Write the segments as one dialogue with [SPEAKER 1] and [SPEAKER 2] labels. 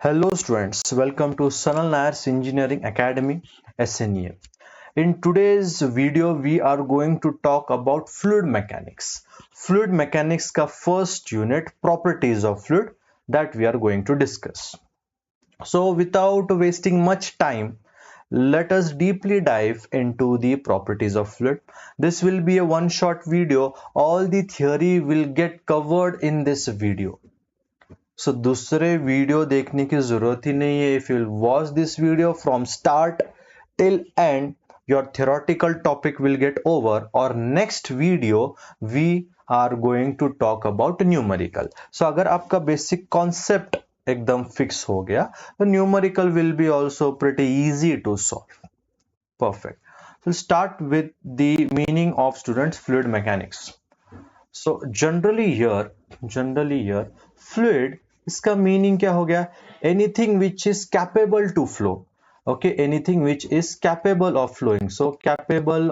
[SPEAKER 1] Hello students, welcome to Sanal Nayar's Engineering Academy SNEM. In today's video, we are going to talk about fluid mechanics. Fluid mechanics का first unit, properties of fluid, that we are going to discuss. So without wasting much time, let us deeply dive into the properties of fluid. This will be a one shot video. All the theory will get covered in this video. सो दूसरे video देखने की जरूरत ही नहीं है. If you watch this video from start till and your theoretical topic will get over. Or next video we are going to talk about numerical. So अगर आपका basic concept एकदम fix हो गया तो numerical will be also pretty easy to solve. Perfect. So start with the meaning of students fluid mechanics. So generally here fluid इसका meaning क्या हो गया? Anything which is capable to flow. Okay, anything which is capable of flowing. So capable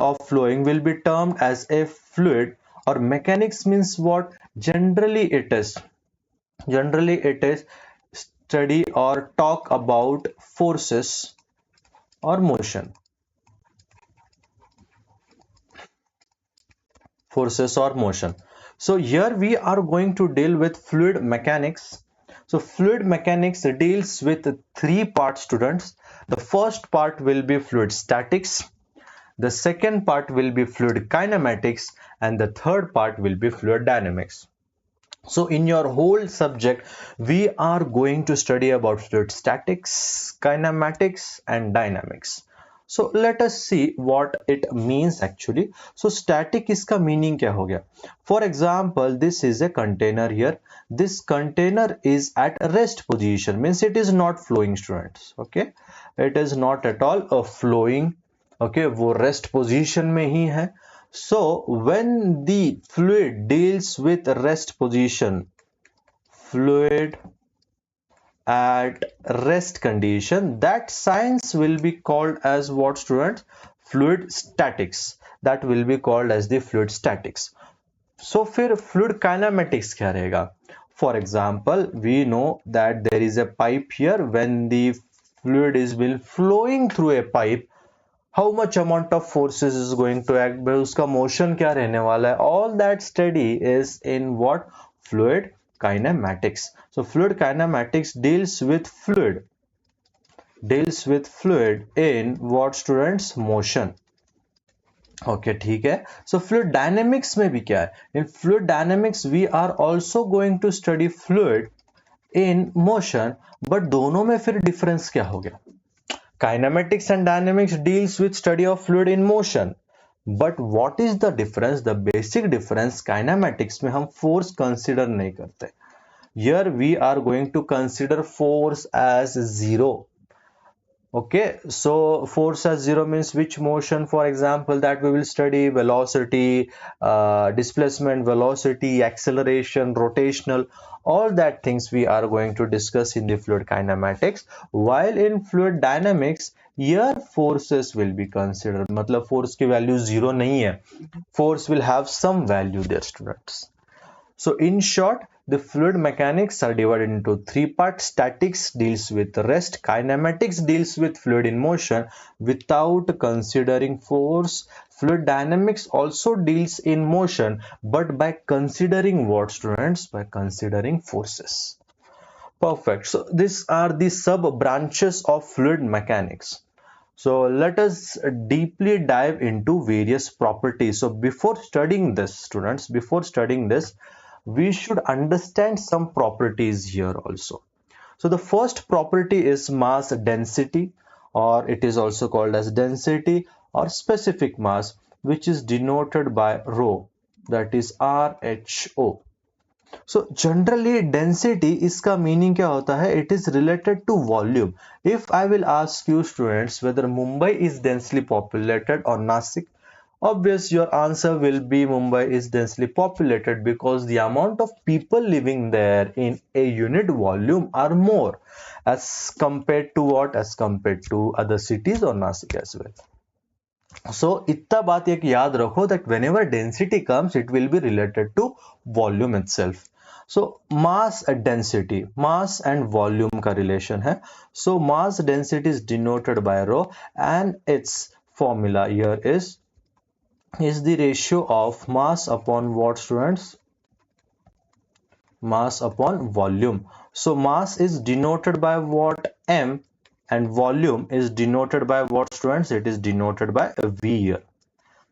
[SPEAKER 1] of flowing will be termed as a fluid. और mechanics means what? Generally it is study or talk about forces or motion. So here we are going to deal with fluid mechanics. So fluid mechanics deals with three parts, students. The first part will be fluid statics, the second part will be fluid kinematics, and the third part will be fluid dynamics. So in your whole subject we are going to study about fluid statics, kinematics and dynamics. So let us see what it means actually. So static इसका meaning क्या हो गया? For example, this is a container here. This container is at rest position, means it is not flowing, students. Okay, it is not at all a flowing. Okay, वो rest position में ही है. So when the fluid deals with rest position, fluid at rest condition, that science will be called as what, students? Fluid statics. That will be called as the fluid statics. So फिर fluid kinematics क्या रहेगा? For example, we know that there is a pipe here. When the fluid is been flowing through a pipe, how much amount of forces is going to act, उसका motion क्या रहने वाला है? All that study is in what? Fluid kinematics. So fluid kinematics deals with fluid in what, students? Motion. Okay, ठीक है. So fluid dynamics में भी क्या है? In fluid dynamics we are also going to study fluid in motion, but दोनों में फिर difference क्या हो गया? Kinematics and dynamics deals with study of fluid in motion, but what is the difference? The basic difference, kinematics में हम force consider नहीं करते. Here we are going to consider force as zero. Okay, so force as zero means which motion? For example, that we will study velocity, displacement, velocity, acceleration, rotational, all that things we are going to discuss in the fluid kinematics. While in fluid dynamics, here forces will be considered. मतलब force की value zero नहीं है. Force will have some value there, students. So in short, the fluid mechanics are divided into three parts. Statics deals with rest, kinematics deals with fluid in motion without considering force. Fluid dynamics also deals in motion, but by considering what, students? By considering forces. Perfect. So these are the sub branches of fluid mechanics. So let us deeply dive into various properties. So before studying this, students, we should understand some properties here also. So the first property is mass density, or it is also called as density or specific mass, which is denoted by rho, that is RHO. So generally density इसका meaning क्या होता है? It is related to volume. If I will ask you, students, whether Mumbai is densely populated or Nasik, obvious your answer will be Mumbai is densely populated, because the amount of people living there in a unit volume are more as compared to what? As compared to other cities or Nasik as well. So इतना बात एक याद रखो that whenever density comes, it will be related to volume itself. So mass mass and volume का relation है. So mass density is denoted by rho, and its formula here is the ratio of mass upon what, students? Mass upon volume. So mass is denoted by what? M, and volume is denoted by what, students? It is denoted by V here.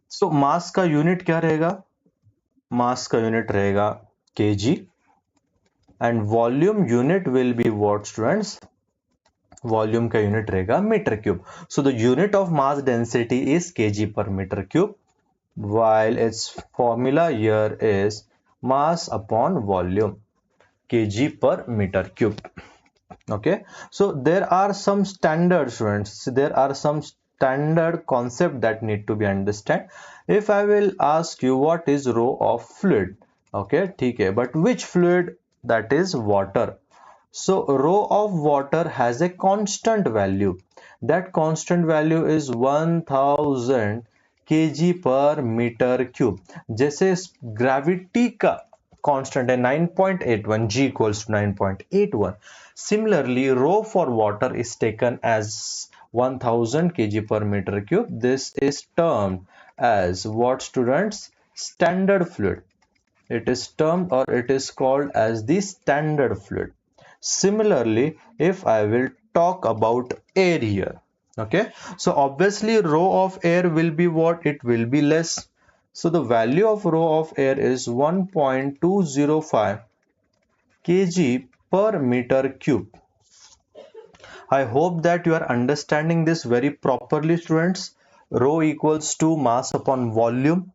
[SPEAKER 1] So mass का unit क्या रहेगा? Mass का unit रहेगा kg, and volume unit will be what, students? Volume का unit रहेगा metre cube. So the unit of mass density is kg per meter cube, while its formula here is mass upon volume, kg per meter cube. Okay, so there are some standard, students, there are some standard concept that need to be understood. If I will ask you what is rho of fluid, okay, ठीक है, but which fluid? That is water. So rho of water has a constant value. That constant value is 1000 kg per meter cube. जैसे gravity का constant है 9.81, g equals to 9.81. Similarly, rho for water is taken as 1000 kg per meter cube. This is termed as what, students? Standard fluid. It is termed, or it is called as the standard fluid. Similarly, if I will talk about air here, okay, so obviously rho of air will be what? It will be less. So the value of rho of air is 1.205 kg per meter cube. I hope that you are understanding this very properly, students. Rho equals to mass upon volume.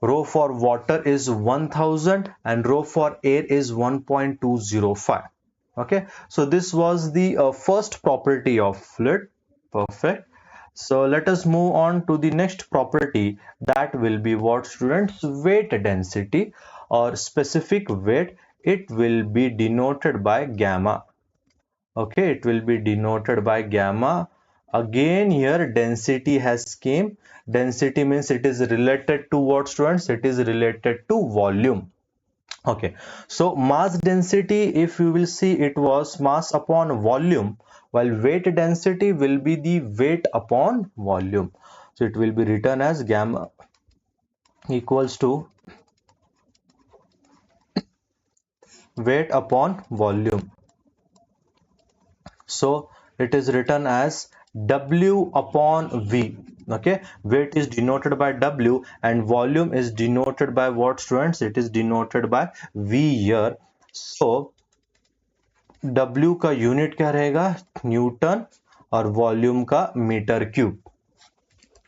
[SPEAKER 1] Rho for water is 1000 and rho for air is 1.205. Okay, so this was the first property of fluid. Perfect. So let us move on to the next property, that will be what, students? Weight density, or specific weight. It will be denoted by gamma. Okay, it will be denoted by gamma. Again here density has came. Density means it is related to what, students? It is related to volume. Okay, so mass density, if you will see, it was mass upon volume, while weight density will be the weight upon volume. So it will be written as gamma equals to weight upon volume. So it is written as W upon V. Okay, weight is denoted by W and volume is denoted by what, students? It is denoted by V here. So W का unit क्या रहेगा? Newton, और volume का metre cube.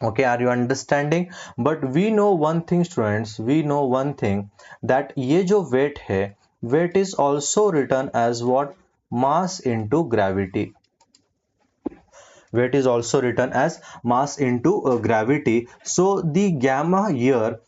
[SPEAKER 1] Okay, are you understanding? But we know one thing, students, we know one thing, that ये जो weight है, weight is also written as what? Mass into gravity. Weight is also written as mass into gravity. So the gamma here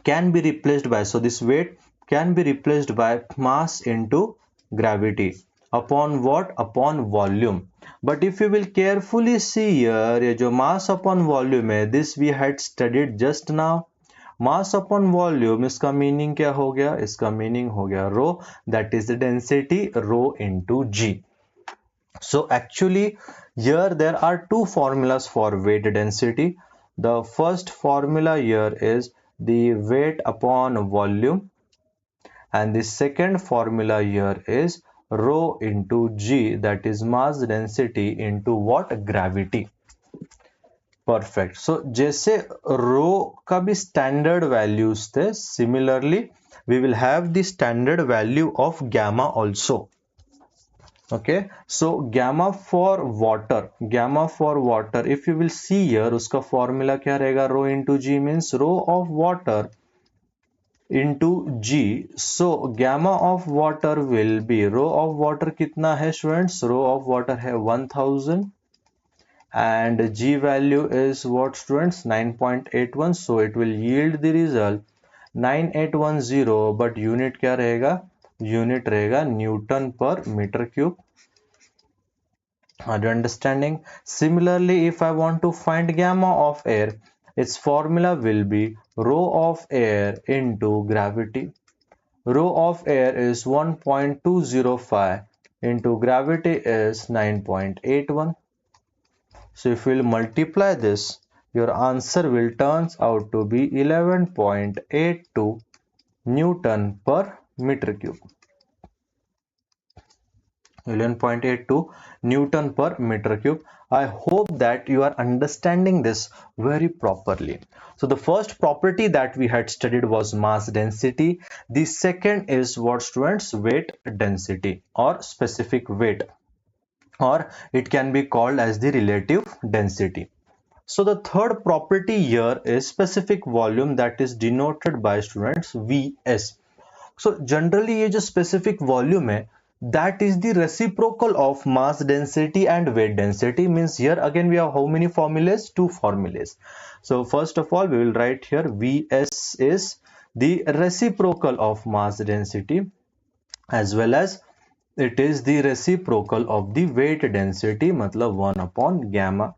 [SPEAKER 1] can be replaced by, so this weight can be replaced by mass into gravity upon what? Upon volume. But if you will carefully see here, ये जो mass upon volume है, this we had studied just now. Mass upon volume, इसका meaning क्या हो गया? इसका meaning हो गया rho, that is the density, rho into g. So actually here there are two formulas for weight density. The first formula here is the weight upon volume, and the second formula here is rho into g, that is mass density into what? Gravity. Perfect. So जैसे rho का भी standard values थे, similarly we will have the standard value of gamma also. Okay, so gamma for water, if you will see here, उसका formula क्या रहेगा? Rho into g means rho of water into g. So gamma of water will be, rho of water कितना है, students? Rho of water है 1000 and g value is what, students? 9.81. so it will yield the result 9810, but unit क्या रहेगा? Unit रहेगा Newton per meter cube. Are you understanding? Similarly, if I want to find gamma of air, its formula will be rho of air into gravity. rho of air is 1.205 into gravity is 9.81. So if we'll multiply this, your answer will turns out to be 11.82 Newton per meter cube. 11.82 Newton per meter cube. I hope that you are understanding this very properly. So the first property that we had studied was mass density. The second is what, students? Weight density or specific weight, or it can be called as the relative density. So the third property here is specific volume, that is denoted by, students, Vs. So generally ये जो specific volume है, that is the reciprocal of mass density and weight density. Means here again we have how many formulas? Two formulas. So first of all we will write here Vs is the reciprocal of mass density, as well as it is the reciprocal of the weight density, matlab 1 upon gamma.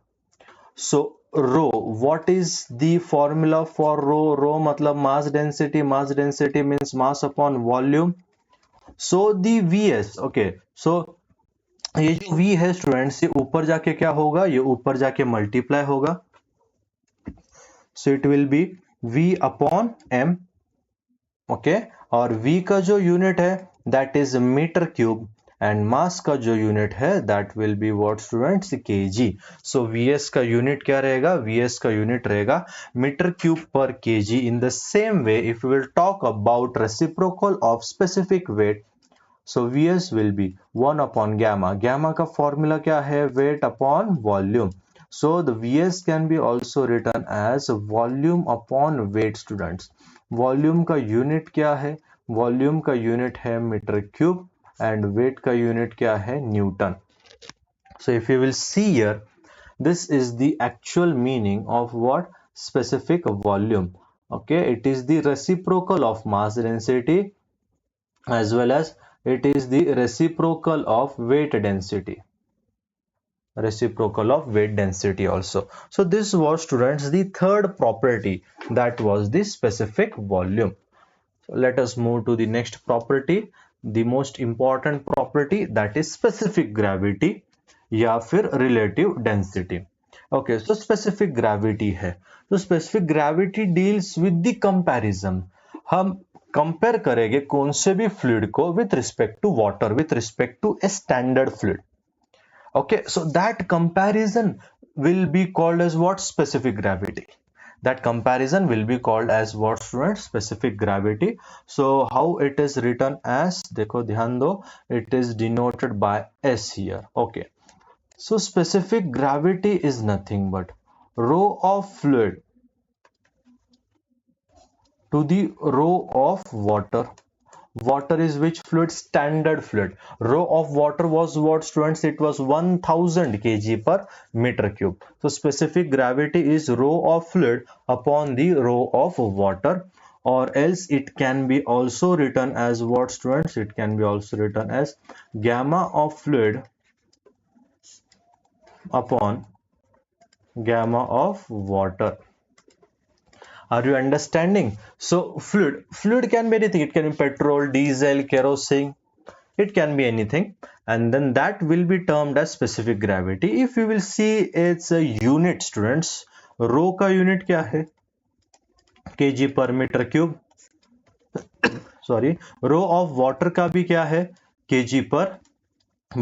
[SPEAKER 1] So rho, what is the formula for rho? Rho matlab mass density. Mass density means mass upon volume. So the Vs, okay, so ये जो V है students, ये ऊपर जाके क्या होगा? ये ऊपर जाके मल्टीप्लाई होगा. So it will be V upon M, okay. और V का जो यूनिट है that is metre cube, and mass का जो यूनिट है that will be what, students? KG. So Vs का यूनिट क्या रहेगा? Vs का यूनिट रहेगा metre cube per KG. In the same way if you will talk about reciprocal of specific weight, so Vs will be 1 upon gamma. Gamma का formula क्या है? weight upon volume. So the Vs can be also written as volume upon weight, students. Volume का unit क्या है? Volume का unit है metre cube, and weight का unit क्या है? Newton. So if you will see here, this is the actual meaning of what? Specific volume. Okay, it is the reciprocal of mass density, as well as it is the reciprocal of weight density. Reciprocal of weight density also. So this was, students, the third property, that was the specific volume. So let us move to the next property, the most important property, that is specific gravity या फिर relative density. Okay, so specific gravity है. तो specific gravity deals with the comparison. हम compare करेंगे कौन से भी fluid को with respect to water, with respect to a standard fluid. Okay, so that comparison will be called as what? Specific gravity. That comparison will be called as what, students? Specific gravity. So how it is written as, देखो ध्यान दो, it is denoted by S here. Okay, so specific gravity is nothing but rho of fluid to the rho of water. Water is which fluid? Standard fluid. Rho of water was what, students? It was 1000 kg per meter cube. So specific gravity is rho of fluid upon the rho of water, or else it can be also written as what, students? It can be also written as gamma of fluid upon gamma of water. Are you understanding? So fluid can be anything. It can be petrol, diesel, kerosene. It can be anything, and then that will be termed as specific gravity. If you will see its a unit, students, rho का unit क्या है? kg per meter cube. Sorry, rho of water का भी क्या है? kg per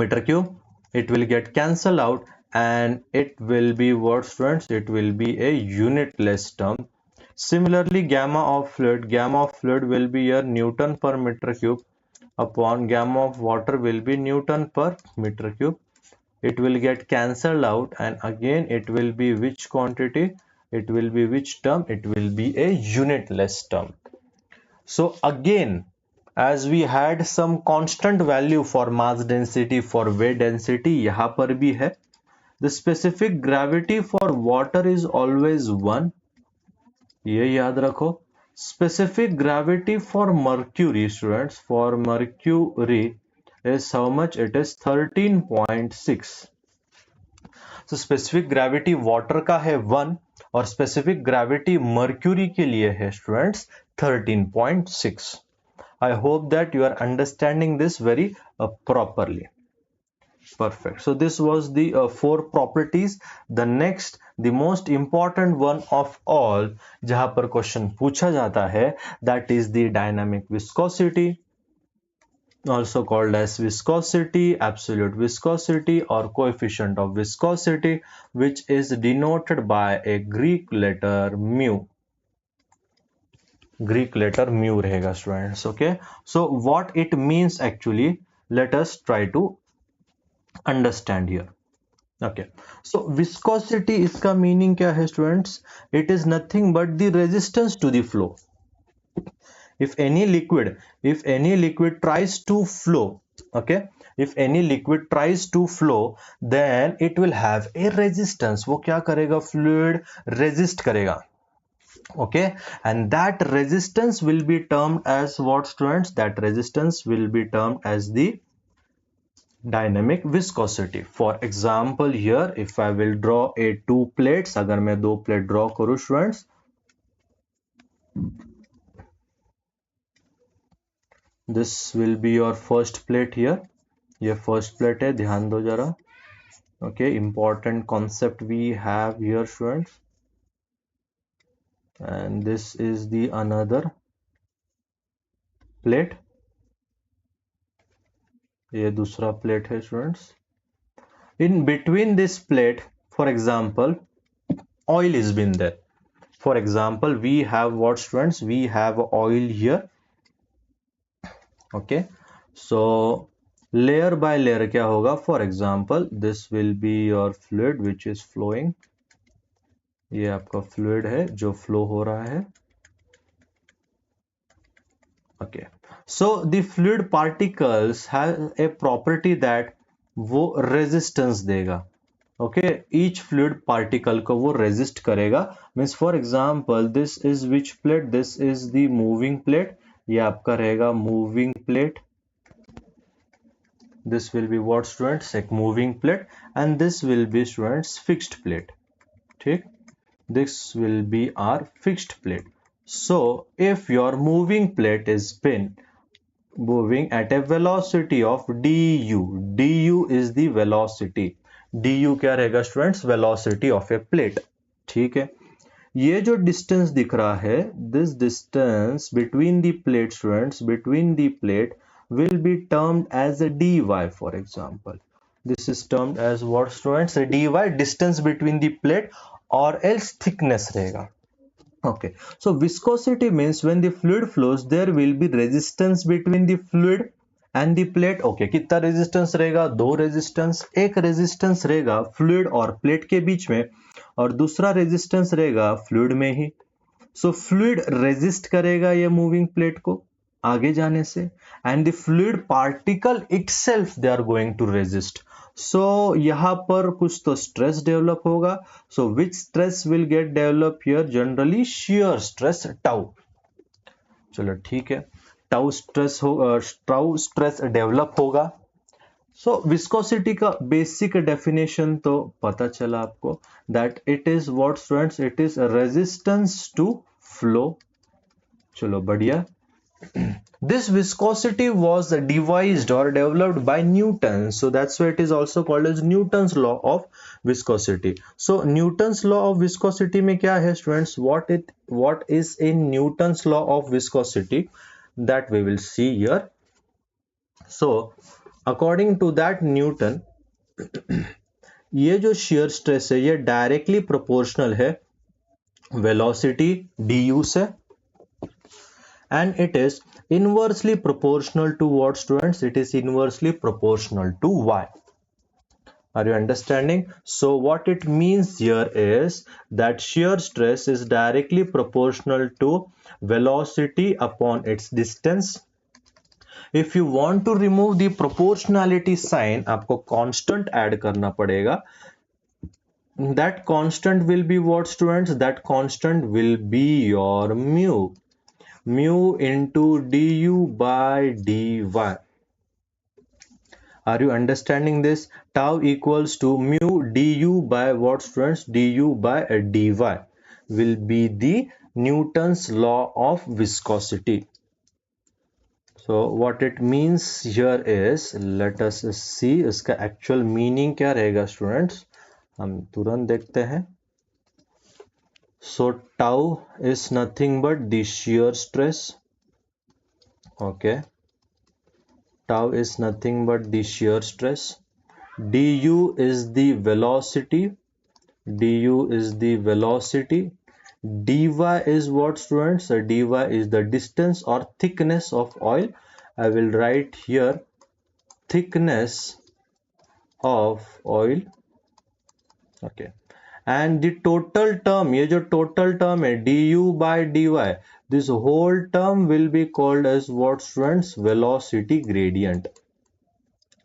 [SPEAKER 1] meter cube. It will get cancelled out, and it will be what, students? It will be a unitless term. Similarly, gamma of fluid will be your Newton per meter cube upon gamma of water will be Newton per meter cube. It will get cancelled out, and again it will be which quantity? It will be which term? It will be a unitless term. So again, as we had some constant value for mass density, for weight density, यहाँ पर भी है. The specific gravity for water is always 1. ये याद रखो. Specific gravity for mercury, students, for mercury is how much? It is 13.6. So specific gravity water का है 1, और specific gravity mercury के लिए है, students, 13.6. I hope that you are understanding this very properly. Perfect. So this was the four properties. The next, the most important one of all, जहां पर question पूछा जाता है, that is the dynamic viscosity, also called as viscosity, absolute viscosity, or coefficient of viscosity, which is denoted by a Greek letter mu. Greek letter mu रहेगा students. Okay. So what it means actually, let us try to understand here. Okay, so viscosity इसका meaning क्या है students? It is nothing but the resistance to the flow. if any liquid if any liquid tries to flow, okay, if any liquid tries to flow, then it will have a resistance. वो क्या करेगा? Fluid resist करेगा. Okay, and that resistance will be termed as what students? That resistance will be termed as the dynamic viscosity. For example, here if I will draw a two plates, अगर मैं दो plate draw करूं students, this will be your first plate here. ये first plate है, ध्यान दो जरा. Okay, important concept we have here students. And this is the another plate. ये दूसरा plate है students. In between this plate, for example, oil is been there. For example, we have what students? We have oil here. Okay, so layer by layer क्या होगा? For example, this will be your fluid which is flowing. ये आपका fluid है जो flow हो रहा है. Okay, so the fluid particles have a property that वो resistance देगा. Okay, each fluid particle को वो resist करेगा. Means for example, this is which plate? This is the moving plate. ये आपका रहेगा moving plate. This will be what students? Like moving plate, and this will be students fixed plate. ठीक? This will be our fixed plate. So if your moving plate is been moving at a velocity of du, du is the velocity. Du क्या रहेगा students? Velocity of a plate. ठीक है? ये जो distance दिख रहा है, this distance between the plate students, between the plate will be termed as a dy. For example, this is termed as what students? A dy, distance between the plate, or else thickness रहेगा. Okay, so viscosity means when the fluid flows, there will be resistance between the fluid and the plate. Okay, कितना resistance रहेगा? दो resistance. एक resistance रहेगा fluid और plate के बीच में, और दूसरा रेजिस्टेंस रहेगा फ्लूइड में ही. सो फ्लूइड रेजिस्ट करेगा ये मूविंग प्लेट को आगे जाने से, and the fluid particle itself they are going to resist. So यहां पर कुछ तो स्ट्रेस डेवलप होगा. So which stress will get develop here? Generally shear stress tau. चलो ठीक है, टाउ स्ट्रेस डेवलप होगा. सो विस्कोसिटी का बेसिक डेफिनेशन तो पता चला आपको, that it is what students? It is resistance to flow. चलो बढ़िया. This viscosity was devised or developed by Newton, so that's why it is also called as Newton's law of viscosity. So Newton's law of viscosity में क्या है students? What is in Newton's law of viscosity, that we will see here. So according to that Newton, ये जो shear stress है ये directly proportional है velocity du से, and it is inversely proportional to what students? It is inversely proportional to y. Are you understanding? So what it means here is that shear stress is directly proportional to velocity upon its distance. If you want to remove the proportionality sign, आपको constant add करना पड़ेगा. That constant will be what students? That constant will be your mu. Mu into du by dy. Are you understanding this? Tau equals to mu du by what students? Du by dy will be the Newton's law of viscosity. So what it means here is, let us see इसका actual meaning क्या रहेगा students, हम तुरंत देखते हैं. So tau is nothing but the shear stress. Okay, tau is nothing but the shear stress. Du is the velocity. Du is the velocity. Dy is what, students? Dy is the distance or thickness of oil. I will write here thickness of oil. Okay, and the total term, ये जो total term है du by dy, this whole term will be called as what, students? Velocity gradient.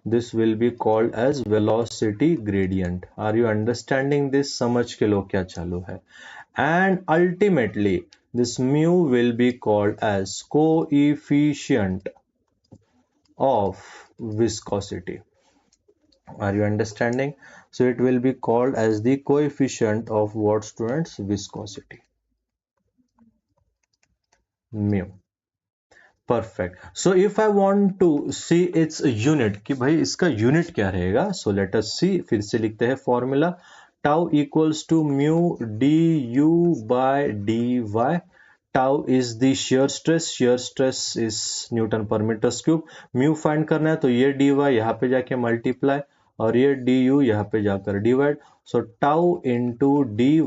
[SPEAKER 1] This will be called as velocity gradient. Are you understanding this? समझ के लो क्या चालू है. And ultimately this mu will be called as coefficient of viscosity. Are you understanding? So it will be called as the coefficient of what, students? Viscosity. Mu. Perfect. So if I want to see its unit कि भाई इसका unit क्या रहेगा, so let us see. फिर से लिखते हैं formula. Tau equals to mu du by dy. Tau is the shear stress. Shear stress is Newton per meters cube. Mu find करना है तो ये dy यहाँ पे जाके multiply और ये du यहाँ पे जाकर divide. So tau into dy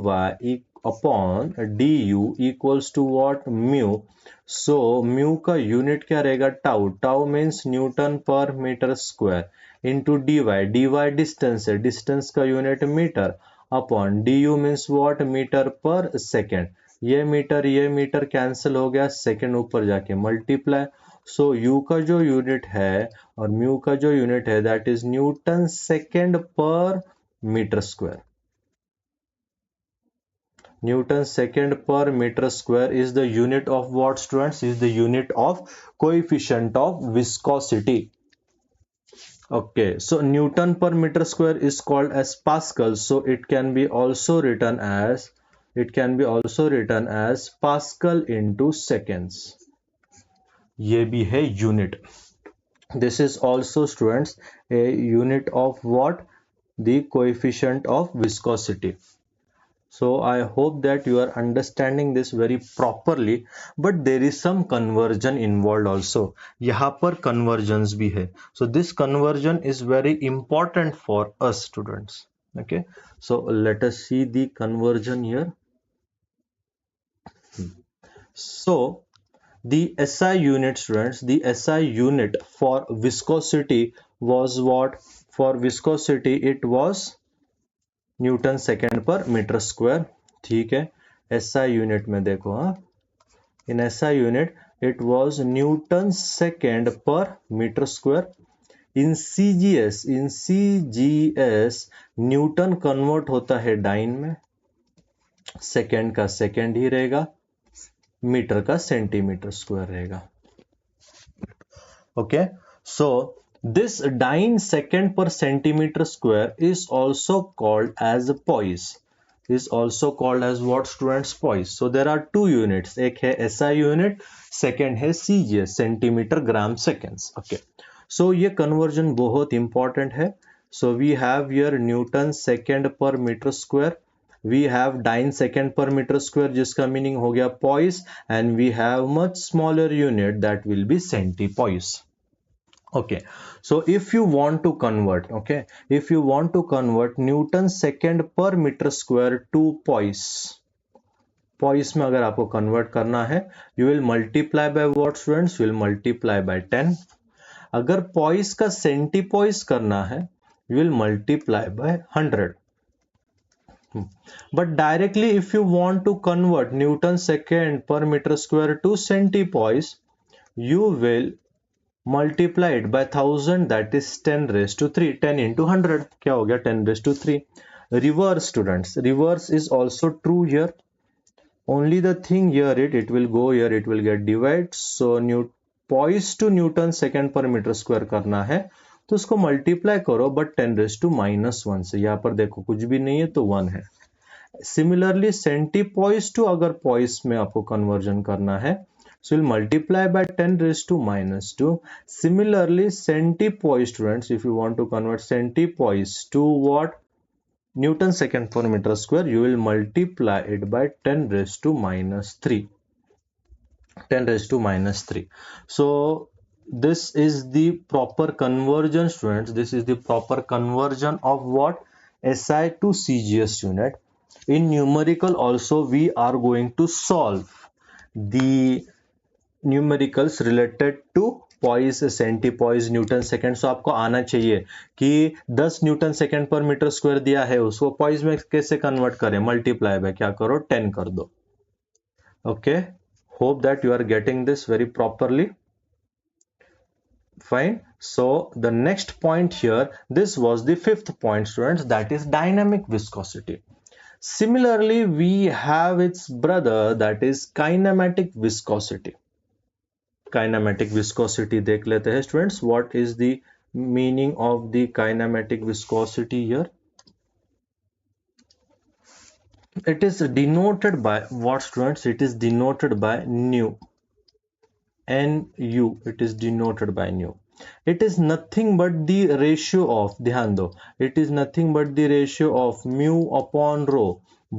[SPEAKER 1] upon du equals to what? Mu. So mu का यूनिट क्या रहेगा? Tau. Tau means newton per metre square into D Y distance है, डिस्टेंस का unit metre upon D U means what? Metre per second. ये metre cancel हो गया, second ऊपर जाके मल्टीप्लाई. सो यू का जो यूनिट है और म्यू का जो यूनिट है that is newton second per metre square. Newton second per meter square is the unit of what, students? Is the unit of coefficient of viscosity. Okay, so Newton per meter square is called as Pascal. So it can be also written as Pascal into seconds. ये भी है unit. This is also, students, a unit of what? The coefficient of viscosity. So I hope that you are understanding this very properly, but there is some conversion involved also. यहाँ पर conversions भी है. So this conversion is very important for us, students. Okay, so let us see the conversion here. So the SI unit, students, the SI unit for viscosity was what? For viscosity it was newton second per metre square. ठीक है, SI unit में देखो, हाँ, in SI unit it was newton second per metre square. In CGS newton convert होता है dine में, second का second ही रहेगा, मीटर का सेंटीमीटर स्क्वायर रहेगा. Okay, so this dyne second per centimeter square is also called as poise. Is also called as what, students? Poise. So there are two units. एक है SI unit, second है CGS, centimeter gram seconds. Okay. So ये conversion बहुत important है. So we have here Newton second per meter square. We have dyne second per meter square जिसका meaning हो गया poise, and we have much smaller unit that will be centipoise. Okay, so if you want to convert, okay, if you want to convert Newton second per meter square to poise, poise में अगर आपको convert करना है, you will multiply by what, students? You will multiply by 10. अगर poise का centipoise करना है, you will multiply by 100. But directly if you want to convert Newton second per meter square to centipoise, you will multiply it by 1000, that is 10 raised to 3. 10 into 100 क्या हो गया? 10 raised to 3. Reverse, students, reverse is also true here. Only the thing here, it will go here, it will get divided. So poise to Newton second per meter square करना है तो उसको multiply करो, but 10 raised to -1 से. यहाँ पर देखो कुछ भी नहीं है तो 1 है. सिमिलरली सेंटीपॉइस टू अगर पॉइस में आपको कन्वर्जन करना है, so you'll multiply by 10 raised to minus 2. Similarly, centipoise, students, if you want to convert centipoise to what? Newton second per meter square, you will multiply it by 10 raised to minus 3. 10 raised to minus 3. So this is the proper conversion, students. This is the proper conversion of what? SI to CGS unit. In numerical also we are going to solve the numericals related to poise, centipoise, newton second. So आपको आना चाहिए कि 10 newton second per metre square दिया है, उसको poised में कैसे convert करें? मल्टीप्लाई बाय क्या करो? 10 कर दो. Okay, hope that you are getting this very properly. Fine. So the next point here, this was the fifth point, students, that is dynamic viscosity. Similarly, we have its brother, that is kinematic viscosity. Kinematic viscosity देख लेते हैं students. What is the meaning of the kinematic viscosity here? It is denoted by what, students? It is denoted by nu. Nu. It is denoted by nu. It is nothing but the ratio of, ध्यान दो, it is nothing but the ratio of mu upon rho.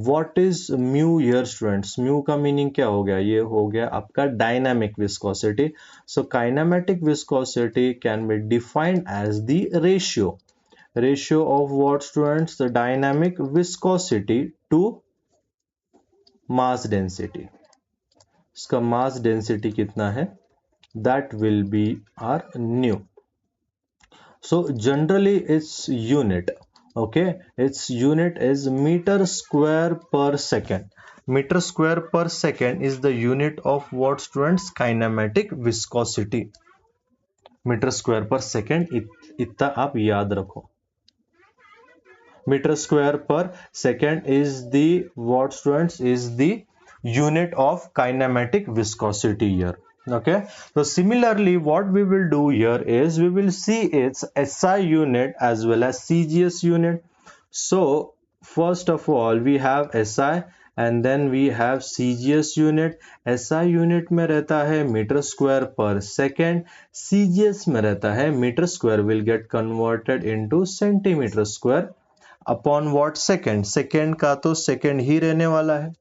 [SPEAKER 1] What is mu here, students? Mu का meaning क्या हो गया? ये हो गया आपका dynamic viscosity. So kinematic viscosity can be defined as the ratio of what, students? The dynamic viscosity to mass density. इसका mass density कितना है? That will be our nu. So generally its unit, okay, its unit is meter square per second. Meter square per second is the unit of what, students? Kinematic viscosity. Meter square per second, इतना आप याद रखो. Meter square per second is the what, students? Is the unit of kinematic viscosity here. Okay, so similarly what we will do here is we will see its SI unit as well as CGS unit. So first of all we have SI and then we have CGS unit. SI unit में रहता है metre square per second, CGS में रहता है metre square will get converted into centimetre square upon what? Second. Second का तो second ही रहने वाला है.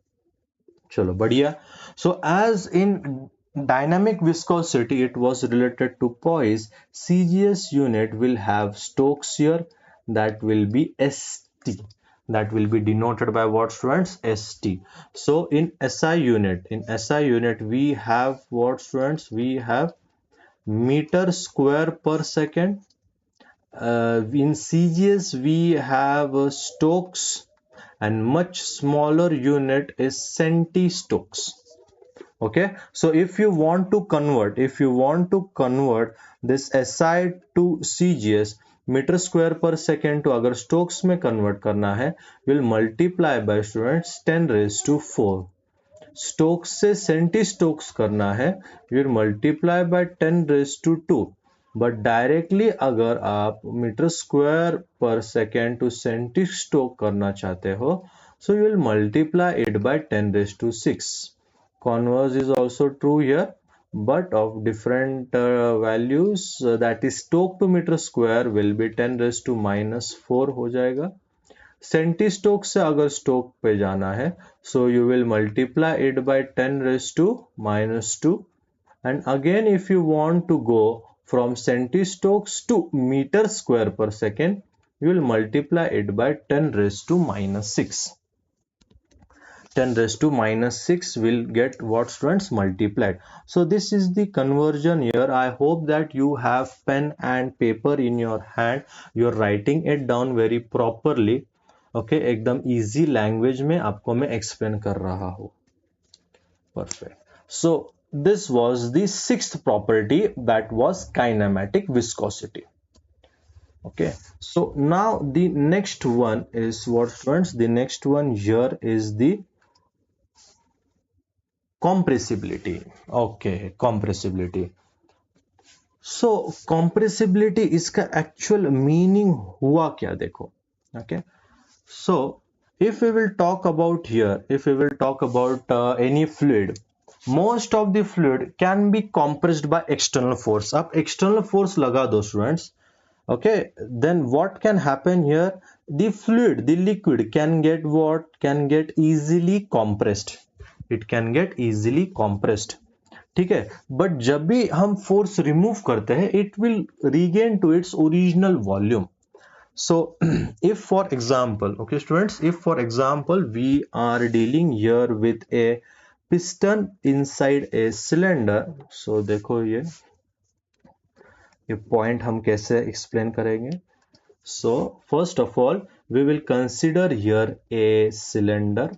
[SPEAKER 1] चलो बढ़िया. So as in dynamic viscosity it was related to poise, CGS unit will have Stokes here, that will be ST, that will be denoted by what, students? ST. So in SI unit we have what, students? We have meter square per second. In CGS we have Stokes, and much smaller unit is centi-Stokes. Okay, so if you want to convert this SI to CGS, metre square per second तो अगर stokes में convert करना है, will multiply by, students, 10 raise to 4. Stokes से centistokes करना है, will multiply by 10 raise to 2. But directly अगर आप metre square per second to centistoke करना चाहते हो, so you will multiply it by 10 raised to 6. Converse is also true here, but of different values. That is Stoke to meter square will be 10 raised to minus 4 हो जाएगा. Senti stock से अगर stock पे जाना है, so you will multiply it by 10 raised to minus 2. And again if you want to go from centi stokes to meter square per second, you will multiply it by 10 raised to minus 6. 10 raised to minus 6 will get what, students? Multiplied. So this is the conversion here. I hope that you have pen and paper in your hand, you're writing it down very properly. Okay, एकदम easy language में आपको मैं explain कर रहा हूँ. Perfect. So this was the sixth property, that was kinematic viscosity. Okay, so now the next one is what, students? The next one here is the compressibility. Okay, compressibility. So compressibility, इसका actual meaning हुआ क्या देखो. Okay, so if we will talk about here, if we will talk about any fluid, most of the fluid can be compressed by external force. आप external force लगा दो students, okay, then what can happen here, the fluid, the liquid can get what, can get easily compressed, it can get easily compressed, ठीक है. But जब भी हम force remove करते हैं, it will regain to its original volume. So if for example, okay students, if for example we are dealing here with a piston inside a cylinder, so देखो ये point हम कैसे explain करेंगे. So first of all we will consider here a cylinder,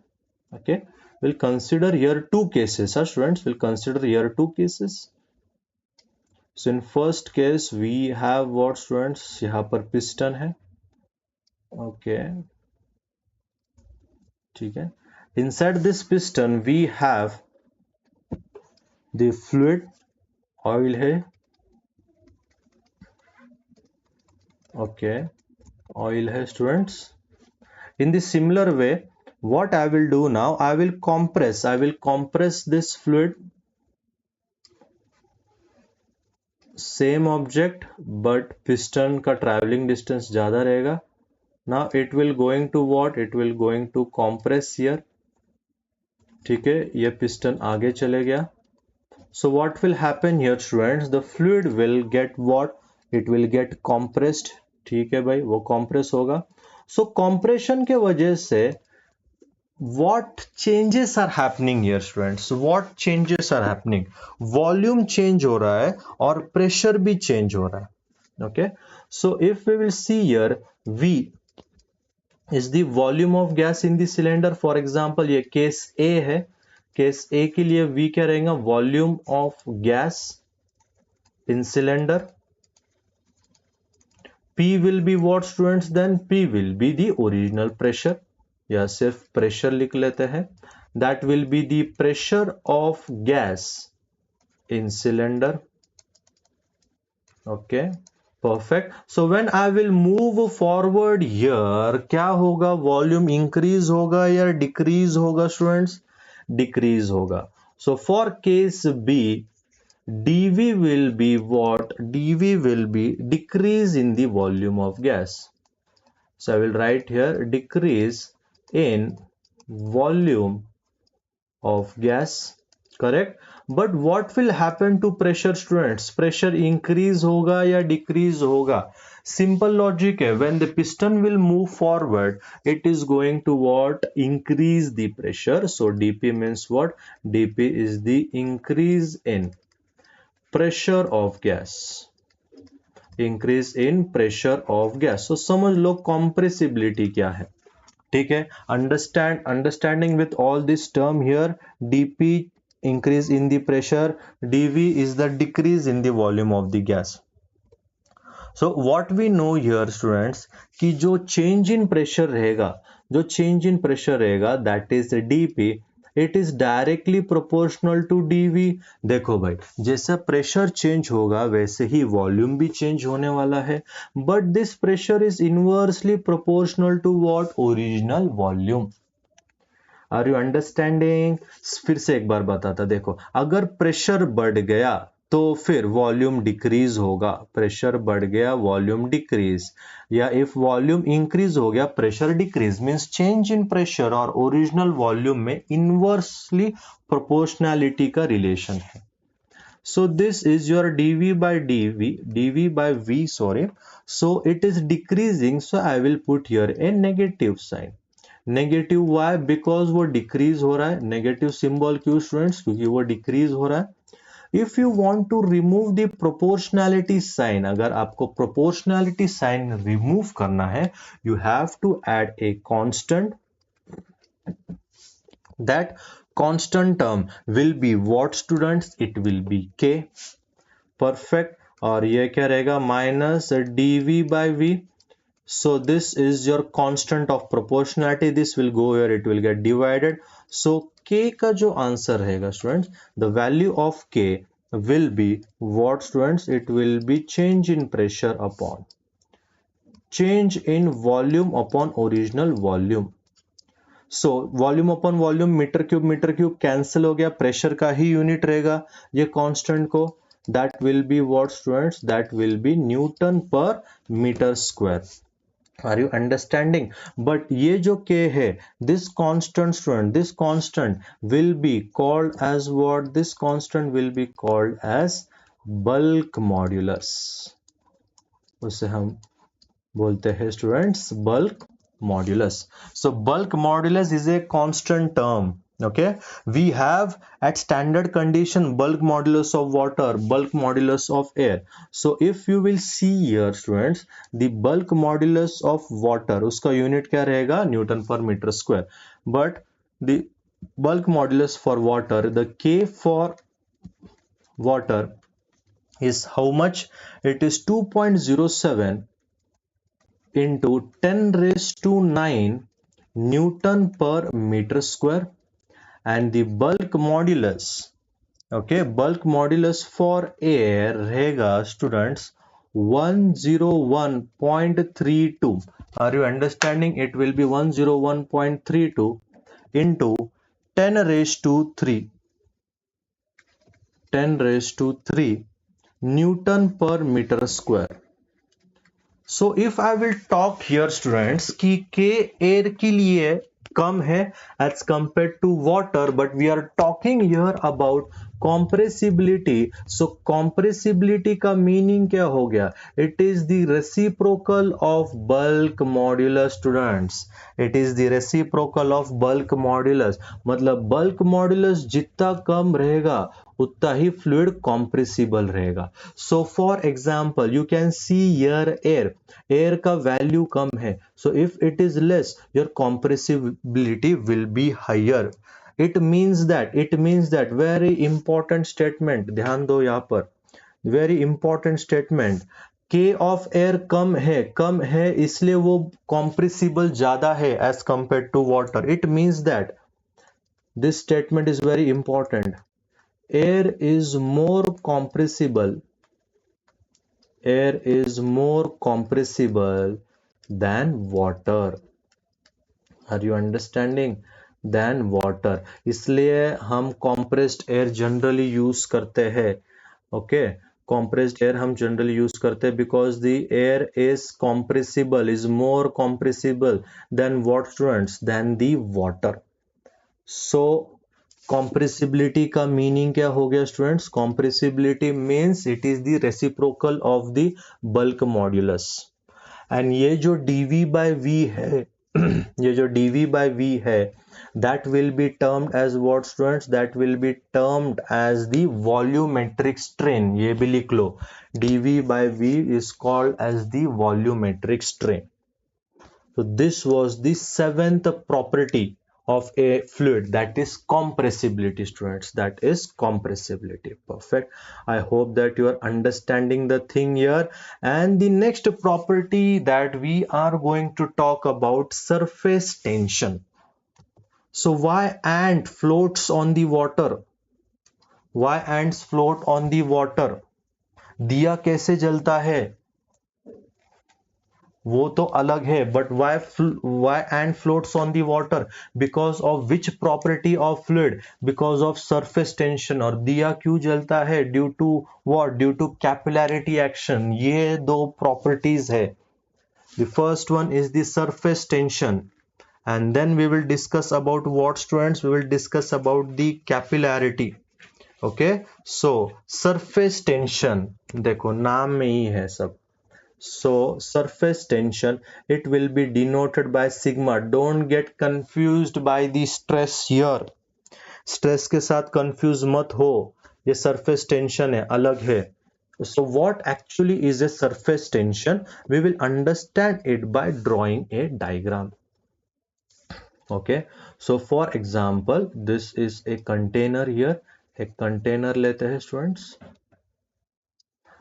[SPEAKER 1] okay, we'll consider here two cases, students, we'll consider here two cases. So in first case we have what students, यहाँ पर piston है, okay, ठीक है. Inside this piston we have the fluid, oil है, okay, oil है students. In the similar way, what I will do now, I will compress this fluid, same object but piston का traveling distance ज़्यादा रहेगा. Now it will going to what, it will going to compress here, ठीक है, ये piston आगे चले गया. So what will happen here students, the fluid will get what, it will get compressed, ठीक है भाई, वो compress होगा. So compression के वजह से what changes are happening here students, what changes are happening, volume change हो रहा है और pressure भी change हो रहा है, okay. So if we will see here, V is the volume of gas in the cylinder. For example ये case A है, केस ए के लिए V क्या रहेगा, volume of gas in cylinder. P will be what students, then P will be the original pressure, या सिर्फ pressure लिख लेते हैं. That will be the pressure of gas in cylinder, okay, perfect. So when I will move forward here, क्या होगा, volume increase होगा या decrease होगा स्टूडेंट्स, decrease होगा. So for case B, dV will be what, dV will be decrease in the volume of gas. So I will write here decrease in volume of gas, correct. But what will happen to pressure students, pressure increase होगा या decrease होगा. Simple logic है, when the piston will move forward, it is going to what, increase the pressure. So dP means what, dP is the increase in pressure of gas, increase in pressure of gas. So समझ लो compressibility क्या है, ठीक है. Understanding with all this term here, dP increase in the pressure, dV is the decrease in the volume of the gas. So what we know here students, कि जो change in pressure रहेगा, जो change in pressure रहेगा, that is dP, it is directly proportional to dV. देखो भाई, जैसा pressure change होगा वैसे ही volume भी change होने वाला है, but this pressure is inversely proportional to what, original volume. Are you understanding? फिर से एक बार बताता, देखो अगर प्रेशर बढ़ गया तो फिर वॉल्यूम डिक्रीज होगा, प्रेशर बढ़ गया वॉल्यूम डिक्रीज, या इफ वॉल्यूम इंक्रीज हो गया pressure decrease, means change in pressure और ओरिजिनल वॉल्यूम में इनवर्सली प्रोपोर्शनैलिटी का रिलेशन है. So this is your dV by V, sorry. So it is decreasing, so I will put here a negative sign. Negative Y, because वो decrease हो रहा है. Negative symbol क्यों students, क्योंकि वो डिक्रीज हो रहा है. If you want to remove the proportionality sign, अगर आपको प्रोपोर्शनैलिटी साइन रिमूव करना है, you have to add a constant. That constant term will be what students, it will be K, perfect. और ये क्या रहेगा, minus dV by V. So this is your constant of proportionality, this will go here, it will get divided. So K का जो answer रहेगा students, the value of K will be what students, it will be change in pressure upon change in volume upon original volume. So volume upon volume metre cube cancel हो गया, pressure का ही unit रहेगा ये constant को, that will be what students, that will be newton per metre square. Are you understanding? But ये जो k है, this constant student, this constant will be called as what, this constant will be called as bulk modulus. उसे हम बोलते हैं students bulk modulus. So bulk modulus is a constant term. Okay, we have at standard condition bulk modulus of water, bulk modulus of air. So if you will see here students, the bulk modulus of water उसका unit क्या रहेगा, newton per metre square, but the bulk modulus for water, the K for water is how much? It is 2.07 into 10 raised to 9 Newton per meter square, and the bulk modulus, okay, bulk modulus for air रहेगा students 101.32. Are you understanding? It will be 101.32 into 10 raised to 3 10 raised to 3 Newton per meter square. So if I will talk here students कि K air के लिए कम है as compared to water, but we are talking here about compressibility. So compressibility का meaning क्या हो गया? It is the reciprocal of bulk modulus students. It is the reciprocal of bulk modulus. मतलब bulk modulus जितना कम रहेगा उतना ही fluid compressible रहेगा. So for example you can see here air का वैल्यू कम है, so if it is less your compressibility will be higher. It means that very important statement, ध्यान दो यहाँ पर, very important statement, K of air कम है इसलिए वो compressible ज्यादा है as compared to water. It means that this statement is very important. Air is more compressible than water. Are you understanding? Than water. इसलिए हम compressed air generally use करते हैं. Okay, compressed air हम generally use करते हैं because the air is compressible, is more compressible than what students? Than the water. So compressibility का meaning क्या हो गया students? Compressibility means it is the reciprocal of the bulk modulus. And ये जो dV by V है ये जो dV by V है, that will be termed as what students? That will be termed as the volumetric strain. ये भी लिख लो, dV by V is called as the volumetric strain. So this was the seventh property of a fluid, that is compressibility students, that is compressibility. Perfect. I hope that you are understanding the thing here. And the next property that we are going to talk about, surface tension. So why ant floats on the water? Why ants float on the water? दिया कैसे जलता है वो तो अलग है, but why ant floats on the water? Because of which property of fluid? Because of surface tension. और दिया क्यों जलता है? Due to what? Due to capillarity action. ये दो properties है. The first one is the surface tension, and then we will discuss about what students? We will discuss about the capillarity. Okay, so surface tension, देखो नाम में ही है सब. So surface tension, it will be denoted by sigma. Don't get confused by the stress here. Stress के साथ confuse मत हो, ये surface tension है, अलग है. So what actually is a surface tension? We will understand it by drawing a diagram. Okay, so for example, this is a container here. एक container लेते हैं students.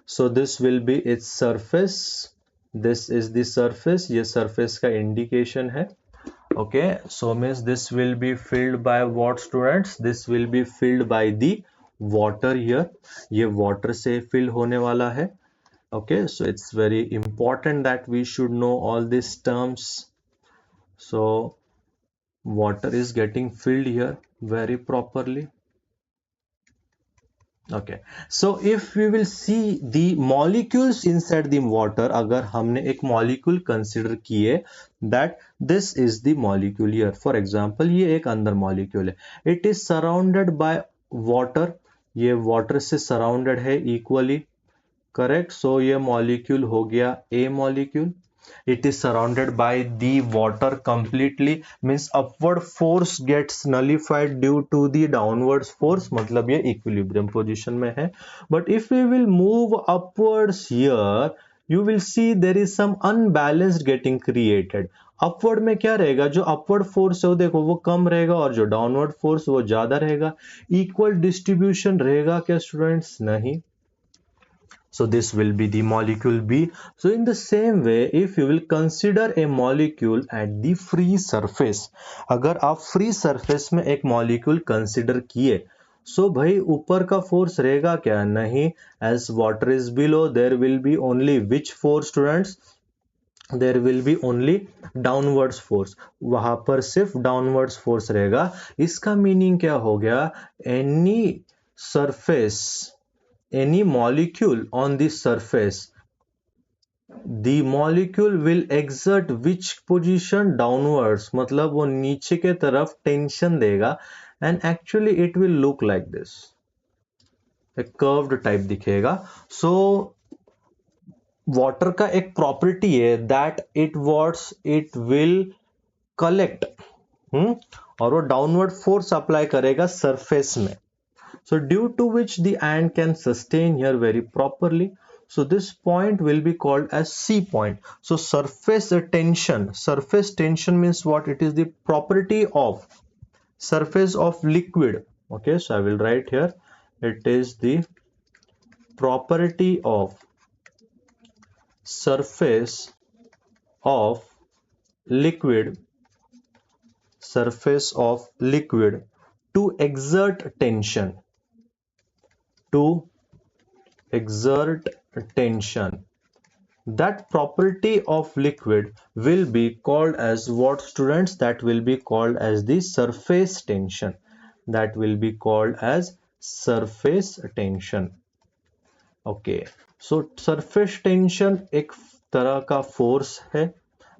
[SPEAKER 1] So this will be its surface. This is the surface. ये surface का indication है. Okay, so means this will be filled by what students? This will be filled by the water here. ये water से fill होने वाला है. Okay, so it's very important that we should know all these terms. So water is getting filled here very properly. Okay, so if we will see the molecules inside the water, अगर हमने एक molecule consider किए that this is the molecule here, for example ये एक अंदर molecule है, it is surrounded by water, ये water से surrounded है equally, correct, so ये molecule हो गया A molecule. It is surrounded by the water completely, means upward force gets nullified due to the downwards force, मतलब ये equilibrium position में है. But if we will move upwards here, you will see there is some unbalanced getting created. Upward में क्या रहेगा, जो upward force है वो देखो वो कम रहेगा और जो डाउनवर्ड फोर्स वो ज्यादा रहेगा. इक्वल डिस्ट्रीब्यूशन रहेगा क्या स्टूडेंट्स? नहीं. So this will be the molecule B. So in the same way, if you will consider a molecule at the free surface, अगर आप free surface में एक molecule consider किए, so भाई ऊपर का force रहेगा क्या? नहीं. As water is below, there will be only which force students? There will be only downwards force. वहां पर सिर्फ downwards force रहेगा. इसका meaning क्या हो गया? Any surface, any molecule on the surface, the molecule will exert which position? Downwards, मतलब वो नीचे के तरफ टेंशन देगा, and actually it will look like this, a curved type दिखेगा. So water का एक property है that it will collect, और वो downward force apply करेगा surface में. So due to which the ant can sustain here very properly. So this point will be called as C point. So surface tension means what? It is the property of surface of liquid. Okay, so I will write here, it is the property of surface of liquid, to exert tension, that property of liquid will be called as what, students? That will be called as the surface tension. Okay, so surface tension एक तरह का force है,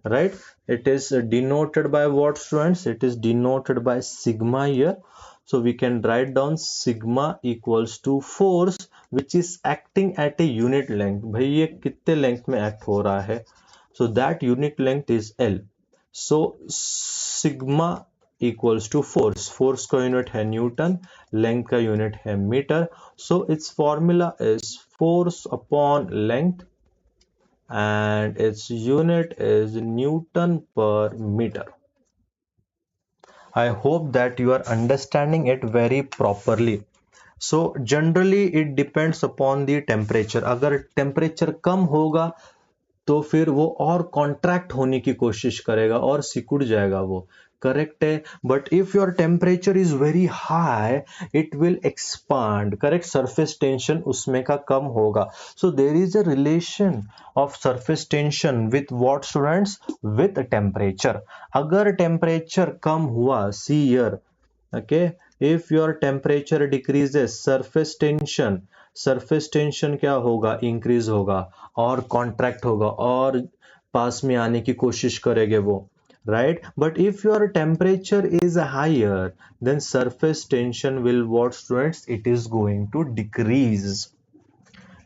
[SPEAKER 1] right? It is denoted by what, students? It is denoted by sigma here. So we can write down sigma equals to force which is acting at a unit length. भाई ये कितने length में act हो रहा है? So that unit length is L. So sigma equals to force का unit है Newton, length का unit है meter. So its formula is force upon length and its unit is Newton per meter. I hope that you are understanding it very properly. So generally it depends upon the temperature. अगर temperature कम होगा तो फिर वो और contract होने की कोशिश करेगा और सिकुड़ जाएगा वो, करेक्ट है. But if your temperature is very high it will expand, correct. Surface tension उसमें का कम होगा. So there is a relation of surface tension with what, students? With temperature. अगर टेम्परेचर कम हुआ, see here, okay, if your temperature decreases, surface tension क्या होगा? Increase होगा और कॉन्ट्रैक्ट होगा और पास में आने की कोशिश करेंगे वो, right. But if your temperature is higher then surface tension will what, students? It is going to decrease.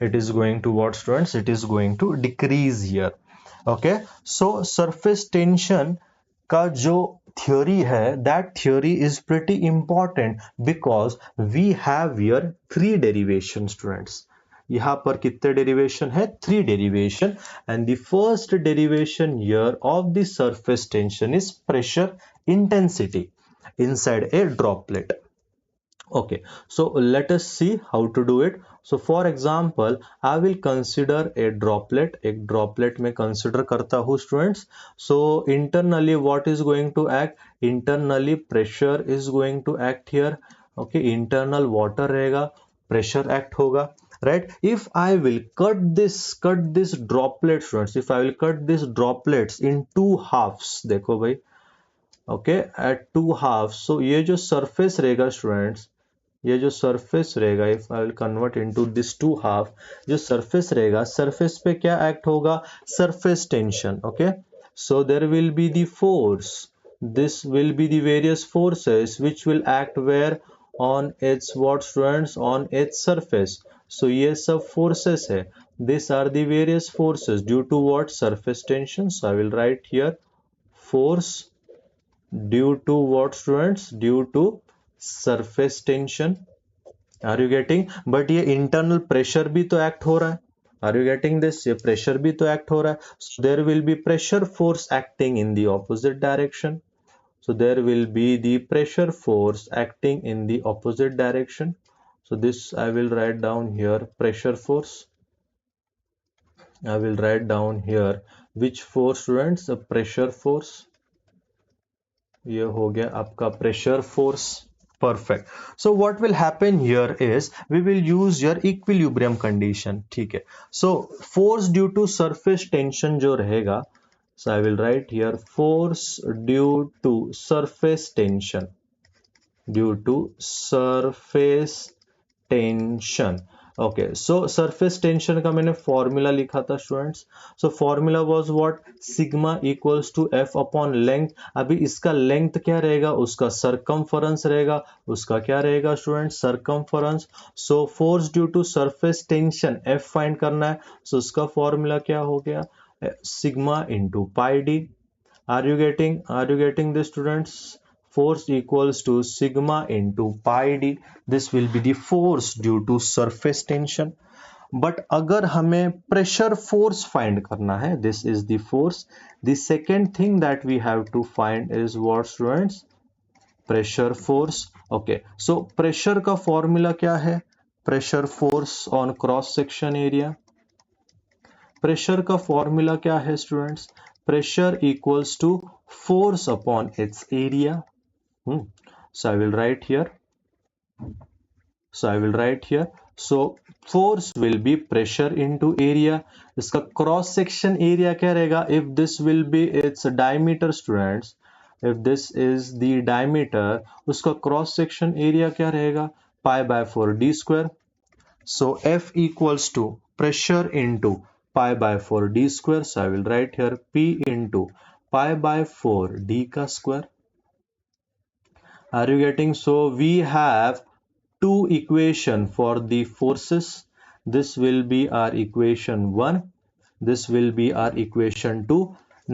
[SPEAKER 1] It is going to what, students? It is going to decrease here. Okay, so surface tension का जो theory है, that theory is pretty important because we have here 3 derivations, students. यहाँ पर कितने derivation है? 3 derivation, and the first derivation here of the surface tension is pressure intensity inside a droplet. Okay, so let us see how to do it. So for example, I will consider a droplet. एक droplet में consider करता हूँ, students. So internally what is going to act? Internally pressure is going to act here. Okay, internal water रहेगा, pressure act होगा, right. If I will cut this droplet, students, if I will cut this droplets in two halves, देखो भाई, okay at two half, so ये जो surface रहेगा students, ये जो surface रहेगा, if I will convert into this two half, जो surface रहेगा, सरफेस पे क्या एक्ट होगा, surface tension. Okay, so there will be the force, this will be the various forces which will act where, on its what students, on its surface. So ये सब forces है, these are the various forces due to what, surface tension. So I will write here force due to what students, due to surface tension. Are you getting? But ये internal pressure भी तो act हो रहा है. Are you getting this? ये pressure भी तो act हो रहा है. So there will be pressure force acting in the opposite direction. So there will be the pressure force acting in the opposite direction. So this I will write down here, pressure force. I will write down here which force students, a pressure force. ये हो गया आपका pressure force. Perfect. So what will happen here is we will use your equilibrium condition. ठीक है. So force due to surface tension जो रहेगा, so I will write here force due to surface tension, due to surface tension. Okay, so surface tension का मैंने formula लिखा था students. So formula was what, sigma equals to F upon length. अभी इसका length क्या रहेगा, उसका circumference रहेगा, उसका क्या रहेगा students, circumference. So force due to surface tension F find करना है. सो उसका फॉर्मूला क्या हो गया, sigma into pi D. Are you getting this students? Force equals to sigma into pi d. This will be the force due to surface tension. But अगर हमें pressure force find करना है, this is the force. The second thing that we have to find is what students, pressure force. Okay, so pressure का formula क्या है, pressure force on cross section area. Pressure का formula क्या है students, pressure equals to force upon its area. So I will write here, so force will be pressure into area. इसका cross section area क्या रहेगा, if this will be its diameter students, if this is the diameter, उसका cross section area क्या रहेगा, pi by 4 D square. So F equals to pressure into pi by 4 d square. So I will write here P into pi by 4 d ka square. Are you getting? So we have two equation for the forces. This will be our equation 1. This will be our equation 2.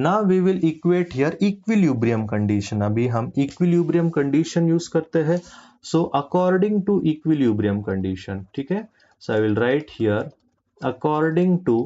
[SPEAKER 1] Now we will equate here equilibrium condition. अभी हम equilibrium condition use करते हैं. So according to equilibrium condition, ठीक है? So I will write here according to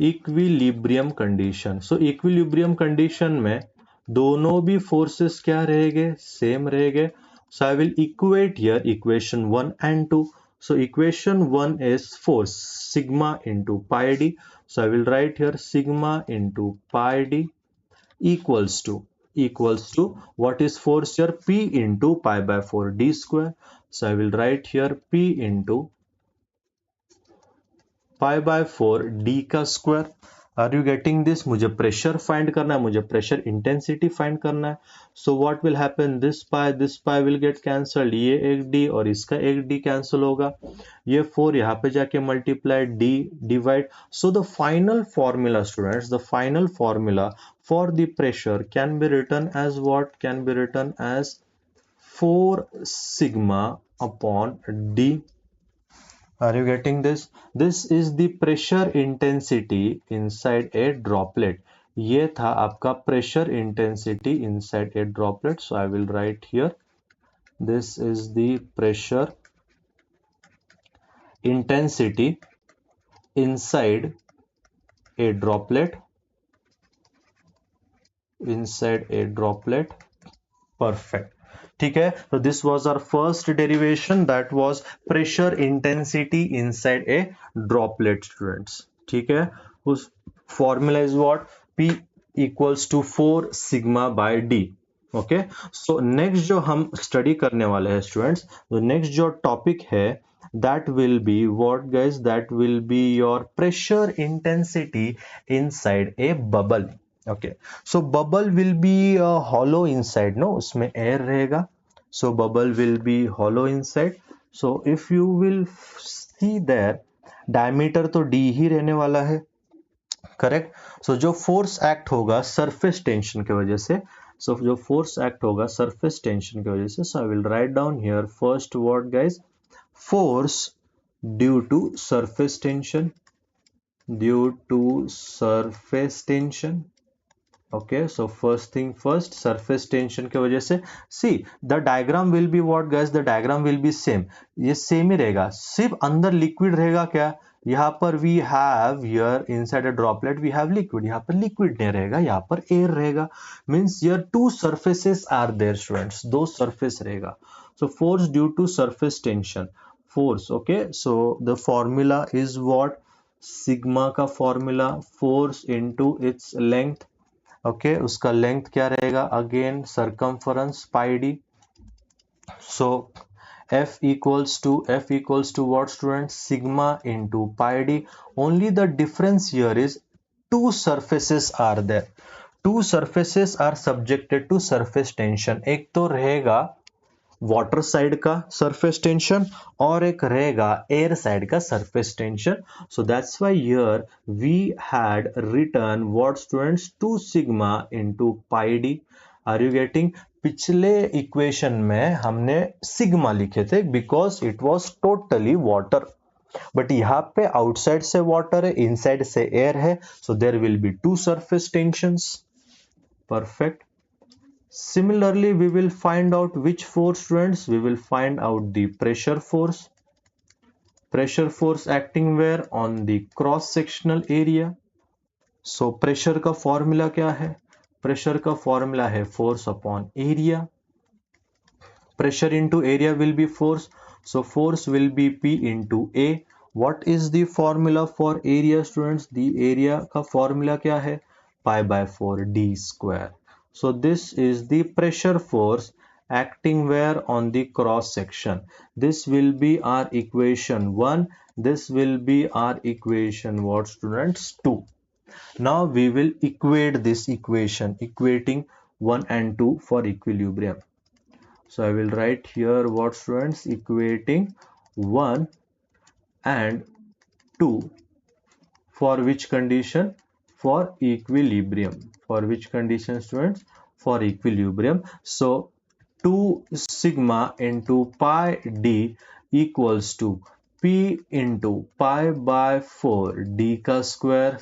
[SPEAKER 1] equilibrium condition. So equilibrium condition में दोनों भी forces क्या रहेंगे, सेम रहेंगे. So I will equate here equation 1 and 2. So equation 1 is force sigma into pi d. So I will write here sigma into pi d equals to what is force here, P into pi by 4 d square. So I will write here P into pi by 4 D का स्क्वायर. Are you getting this, मुझे pressure find करना है, मुझे pressure intensity find करना है. So what will happen, this pi will get cancelled, ये एक डी और इसका एक डी कैंसिल होगा, ये 4 यहाँ पे जाके multiply D divide. So the final formula students, the final formula for the pressure can be written as what, can be written as 4 sigma upon d. Are you getting this? This is the pressure intensity inside a droplet. ये था आपका pressure intensity inside a droplet. So I will write here. This is the pressure intensity inside a droplet. Inside a droplet. Perfect. ठीक है, so this was our first derivation, that was pressure intensity inside a droplet students. ठीक है, उस formula is what, P equals to 4 sigma by D. Okay, so next जो हम study करने वाले हैं स्टूडेंट्स, तो नेक्स्ट जो टॉपिक है that will be what guys, that will be your pressure intensity inside a bubble. Okay, so bubble will be hollow inside, no, उसमें air रहेगा, so bubble will be hollow inside. So if you will see there, diameter तो D ही रहने वाला है, correct. So जो force act होगा surface tension की वजह से, सो जो फोर्स एक्ट होगा सरफेस टेंशन की वजह से, so I will write down here first word guys, force due to surface tension, due to surface tension. Okay, so first thing first, surface tension के वजह से, see the diagram will be what guys, the diagram will be same, ये same ही रहेगा, सिर्फ अंदर liquid रहेगा. क्या यहाँ पर we have here inside a droplet we have liquid, यहाँ पर लिक्विड नहीं रहेगा, यहाँ पर एयर रहेगा. means here two surfaces are there students, दो surface रहेगा. so force due to surface tension, force. okay, so the formula is what, sigma का formula, force into its length. Okay उसका लेंथ क्या रहेगा, again circumference pi D. So F equals to what students, sigma into pi d. Only the difference here is two surfaces are there, two surfaces are subjected to surface tension. एक तो रहेगा water side का surface tension और एक रहेगा air side का surface tension. So that's why here we had return what students, 2 sigma into pi D. Are you getting? पिछले equation में हमने सिग्मा लिखे थे because it was totally water, but यहाँ पे आउटसाइड से वाटर है, इनसाइड से एयर है, so there will be two surface tensions. Perfect. Similarly, we will find out which force students, we will find out the pressure force. Pressure force acting where, on the cross sectional area. So pressure का formula क्या है? Pressure का formula है force upon area. Pressure into area will be force, so force will be P into A. What is the formula for area students? The area का formula क्या है? Pi by 4 D square. So this is the pressure force acting where, on the cross section. This will be our equation 1. This will be our equation what students, 2. Now we will equate this equation, equating 1 and 2 for equilibrium. So I will write here what students, equating 1 and 2 for which condition? For equilibrium. For which condition students? For equilibrium. So 2 sigma into pi d equals to P into pi by 4 d का square.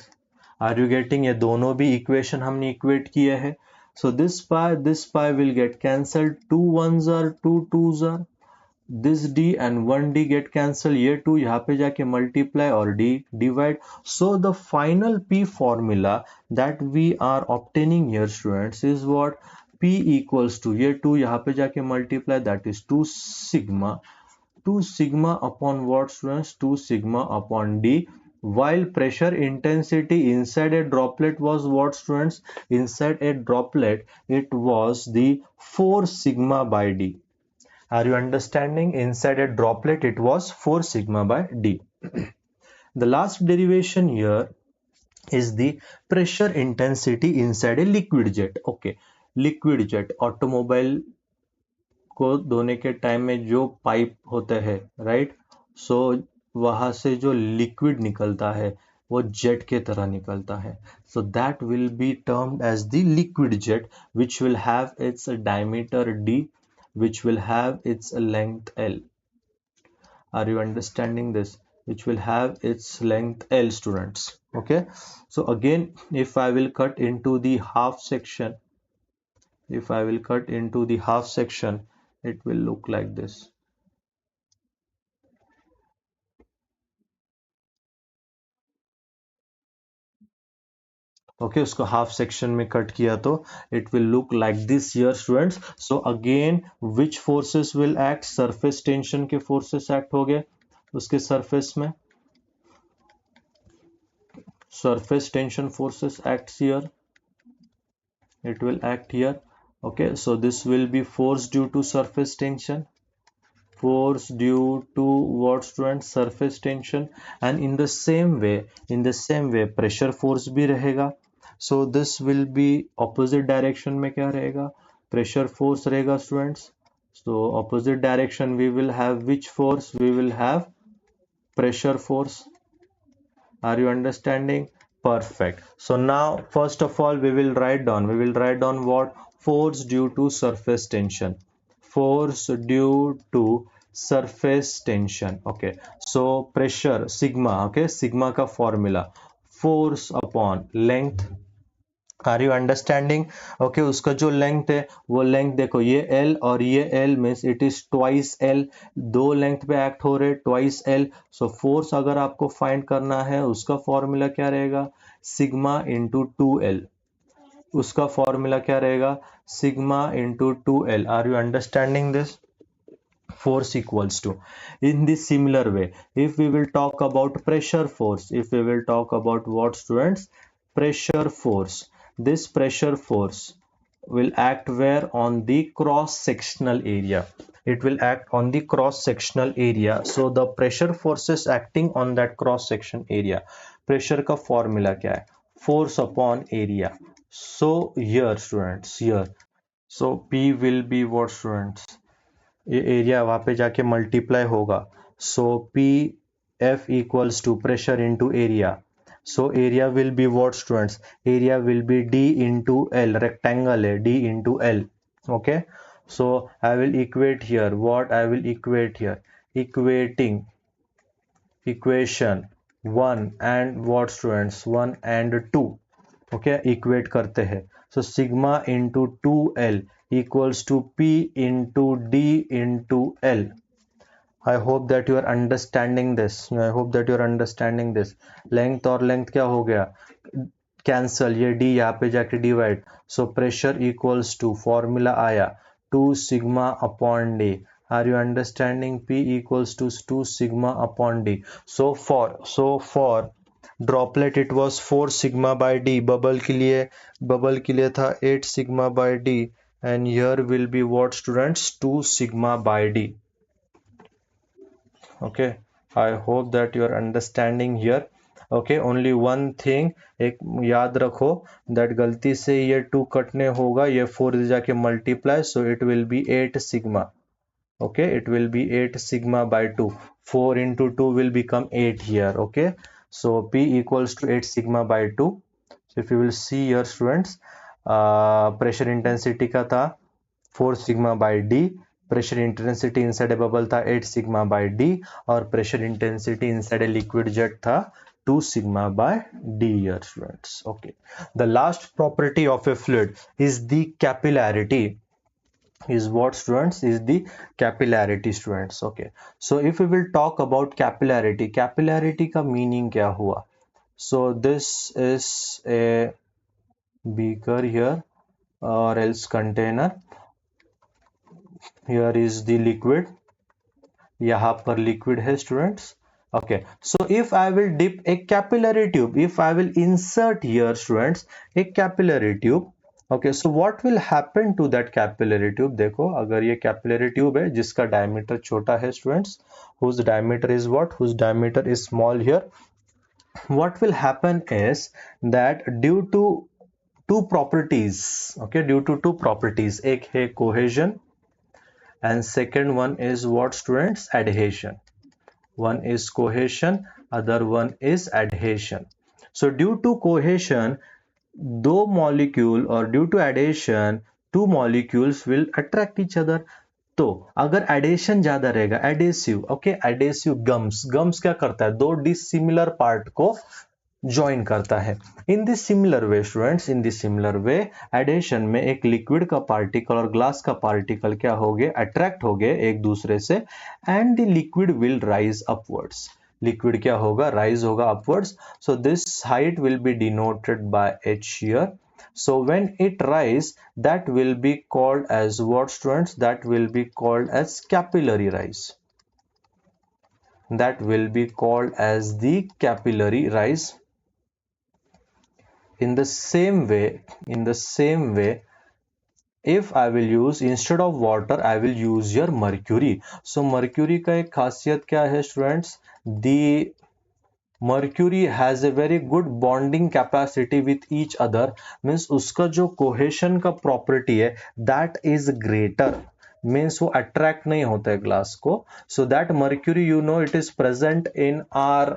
[SPEAKER 1] Are you getting? ये दोनों भी equation हमने equate किए हैं. So this pi will get cancelled. 2 ones are 2 twos are. This d and 1d get cancelled. ये 2 यहाँ पे जाके multiply और d divide. So the final P formula that we are obtaining here students is what? P equals to, ये 2 यहाँ पे जाके multiply, that is 2 sigma. 2 sigma upon what students? 2 sigma upon d. While pressure intensity inside a droplet was what students? Inside a droplet it was the 4 sigma by d. Are you understanding? Inside a droplet it was 4 sigma by d. The last derivation here is the pressure intensity inside a liquid jet. Okay, liquid jet, automobile को धोने के time में जो pipe होता है, right, सो वहां से जो लिक्विड निकलता है वो जेट के तरह निकलता है. So that will be termed as the liquid jet which will have its diameter d, which will have its length L. Are you understanding this? Which will have its length L students. Okay, so again if I will cut into the half section, if I will cut into the half section, it will look like this. Okay उसको half section में cut किया तो it will look like this here students. So again which forces will act? Surface tension के forces act हो गए उसके surface में. Surface tension forces acts here, it will act here. Okay, so this will be force due to surface tension, force due to what students? Surface tension. And in the same way pressure force भी रहेगा. so this will be opposite direction में क्या रहेगा, pressure force रहेगा students. So opposite direction we will have which force, we will have pressure force. Are you understanding? Perfect. So now first of all we will write down what, force due to surface tension, force due to surface tension. Okay, so pressure sigma, okay, sigma का formula, force upon length. Are you understanding? Okay, उसका जो length है वो length देखो, ये L और ये L means it is twice L, दो लेंथ पे एक्ट हो रहे, ट्वाइस एल. सो फोर्स अगर आपको फाइंड करना है उसका फॉर्मूला क्या रहेगा, सिग्मा इंटू टू एल. उसका फॉर्मूला क्या रहेगा, sigma into two L. Are you understanding this? Force equals to, in this similar way, if we will talk about pressure force, if we will talk about what students, pressure force, this pressure force will act where, on the cross sectional area, it will act on the cross sectional area. So the pressure forces acting on that cross section area, pressure का formula क्या है, force upon area. So here students, here, so P will be what students, ये area वहां पे जाके multiply होगा. So P F equals to pressure into area. So area will be what students, area will be D into L, rectangle है, D into L. Okay, so I will equate here what, I will equate here, equating equation 1 and what students, 1 and 2. Okay, equate करते हैं. So sigma into two L equals to P into D into L. I hope that you are understanding this. I hope that you are understanding this. Length और length क्या हो गया, cancel, ये D यहाँ पे जाके divide. So pressure equals to, formula आया 2 sigma upon D. Are you understanding? P equals to 2 sigma upon D. So for droplet it was 4 sigma by D. Bubble के लिए था 8 sigma by D. And here will be what students, 2 sigma by D. Okay, I hope that you are understanding here. Okay, only one thing एक याद रखो, that गलती से ये 2 कटने होगा, ये 4 जाके multiply, so it will be 8 sigma. Okay, it will be 8 sigma by 2. 4 into 2 will become 8 here. Okay, so P equals to 8 sigma by 2. So if you will see here students, pressure intensity का था 4 sigma by D, pressure intensity inside a bubble था 8 sigma by D, और pressure intensity inside a liquid jet था 2 sigma by d here students. Okay, the last property of a fluid is the capillarity. Is what students, is the capillarity students. Okay, so if we will talk about capillarity, capillarity का meaning क्या हुआ. So this is a beaker here or else container, here is the liquid, यहाँ पर liquid है students. Okay, so if I will dip a capillary tube, if I will insert here students a capillary tube, okay, so what will happen to that capillary tube. देखो, अगर ये capillary tube है जिसका diameter छोटा है students, whose diameter is what, whose diameter is small here, what will happen is that due to two properties, okay, due to two properties, एक है cohesion and second one is what students, adhesion. One is cohesion, other one is adhesion. So due to cohesion, दो molecule or due to adhesion, two molecules will attract each other. तो अगर adhesion ज्यादा रहेगा, adhesive, okay, adhesive gums क्या करता है, दो dissimilar part को ज्वाइन करता है. In this similar way students, in this similar way adhesion में एक लिक्विड का पार्टिकल और ग्लास का पार्टिकल क्या हो गए, अट्रैक्ट हो गए एक दूसरे से, and the liquid will rise upwards. Liquid क्या होगा, राइज होगा upwards. So this height will be denoted by h here. So when it rise, that will be called as what students, that will be called as capillary rise. That will be called as the capillary rise. In the same way, if I will use, instead of water I will use your mercury. So mercury का एक खासियत क्या है students, the mercury has a very good bonding capacity with each other, means उसका जो cohesion का property है that is greater, means वो अट्रैक्ट नहीं होता है ग्लास को. So that mercury you know it is present in are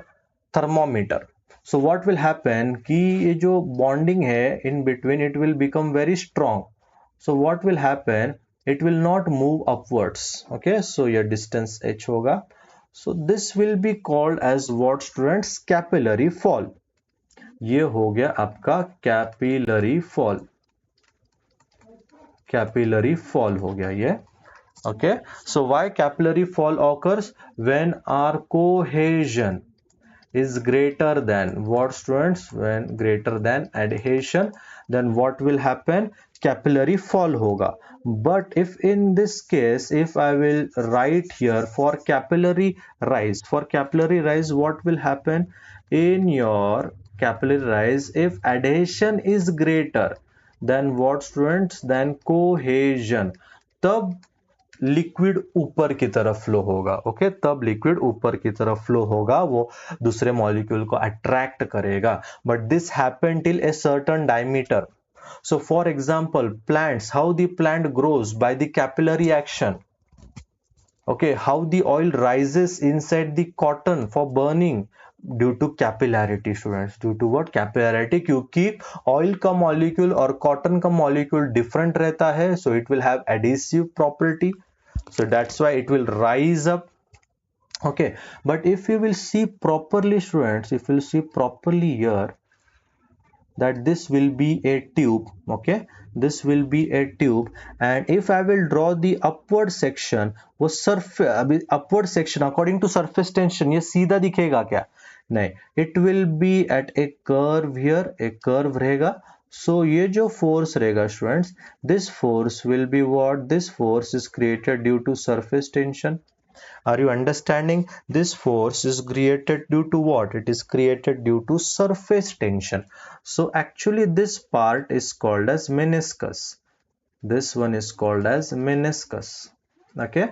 [SPEAKER 1] thermometer. So what will happen कि ये जो बॉन्डिंग है in between it will become very strong. So what will happen, it will not move upwards. Okay, so your distance h होगा. So this will be called as what students? Capillary fall. ये हो गया आपका capillary fall. Capillary fall हो गया ये. Okay, so why capillary fall occurs? When our cohesion is greater than what students? When greater than adhesion, then what will happen? Capillary fall hoga. But if in this case, if I will write here for capillary rise, what will happen in your capillary rise? If adhesion is greater than what students? Then cohesion, तब liquid ऊपर की तरफ flow होगा. Okay, तब liquid ऊपर की तरफ flow होगा, वो दूसरे मॉलिक्यूल को अट्रैक्ट करेगा. But this happen till a certain diameter. So for example plants, how the plant grows? By the capillary action. Okay, how the oil rises inside the cotton for burning? Due to capillarity students. Due to what? Capillarity. क्योंकि oil का molecule और cotton का molecule different रहता है, so it will have adhesive property, so that's why it will rise up. Okay, but if you will see properly students, if you will see properly here, that this will be a tube. Okay, this will be a tube, and if I will draw the upward section, वो surface अभी upward section according to surface tension ये सीधा दिखेगा क्या? नहीं, it will be at a curve here, एक curve रहेगा. So ये जो force रहेगा students, this force will be what? This force is created due to surface tension. Are you understanding? This force is created due to what? It is created due to surface tension. So actually this part is called as meniscus. This one is called as meniscus. Okay,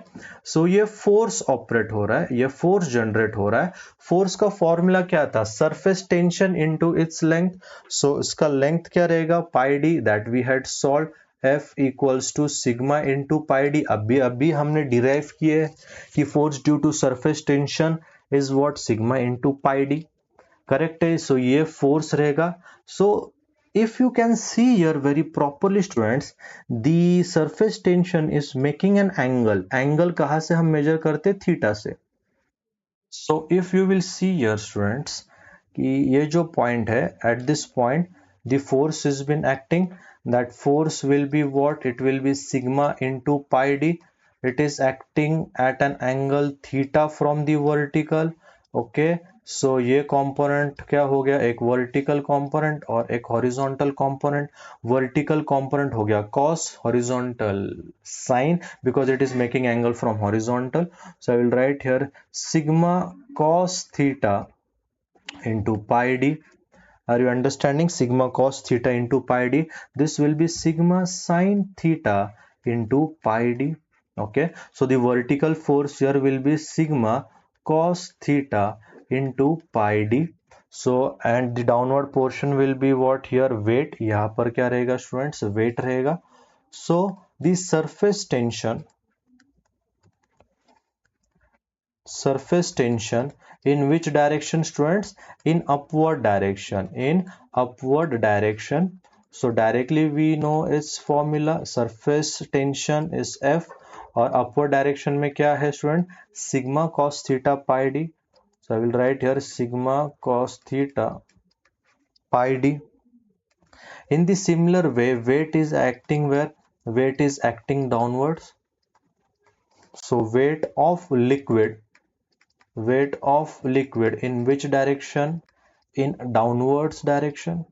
[SPEAKER 1] so ये force operate हो रहा है, ये force generate हो रहा है. force का formula क्या था? surface tension into its length. so इसका length क्या रहेगा? pi d, that we had solved. F equals to sigma into pi d. अभी हमने derive किए कि force due to surface tension is what? sigma into pi d. Correct है. सो ये force रहेगा. सो if you can see here very properly students, the surface tension is making an angle कहाँ से हम measure करते? थीटा से. so if you will see here students कि ये जो point है, at this point the force has been acting. that force will be what? It will be sigma into pi d. it is acting at an angle theta from the vertical. Okay, so ये component क्या हो गया? एक vertical component और एक horizontal component. Vertical component हो गया cos, horizontal sin, because it is making angle from horizontal. So I will write here sigma cos theta into pi d. Are you understanding? Sigma cos theta into pi d. This will be sigma sin theta into pi d. Okay, so the vertical force here will be sigma cos theta into pi d. So and the downward portion will be what? Here weight. यहाँ पर क्या रहेगा students? weight रहेगा. So the surface tension in which direction students? In upward direction. In upward direction. So directly we know its formula. surface tension is F और upward direction में क्या है student? sigma cos theta pi d. so I will write here sigma cos theta pi d. in the similar way, weight is acting where? weight is acting downwards. so weight of liquid in which direction? in downwards direction.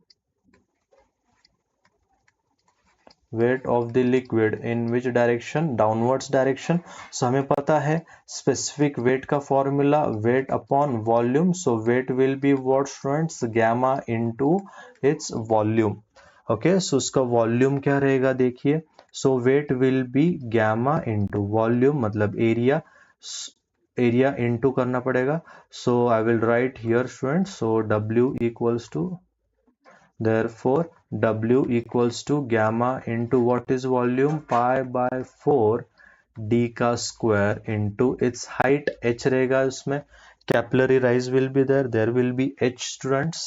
[SPEAKER 1] weight of the liquid in which direction? downwards direction. so हमें पता है specific weight का formula weight upon volume. so weight will be what students? gamma into its volume. okay, so उसका volume क्या रहेगा? देखिए, so weight will be gamma into volume मतलब area. Area into करना पड़ेगा. So I will write here student. सो W equals to, therefore W equals to gamma into what is volume, pi by 4 d का square into its height. H रहेगा उसमें, capillary rise will be there, there will be H students.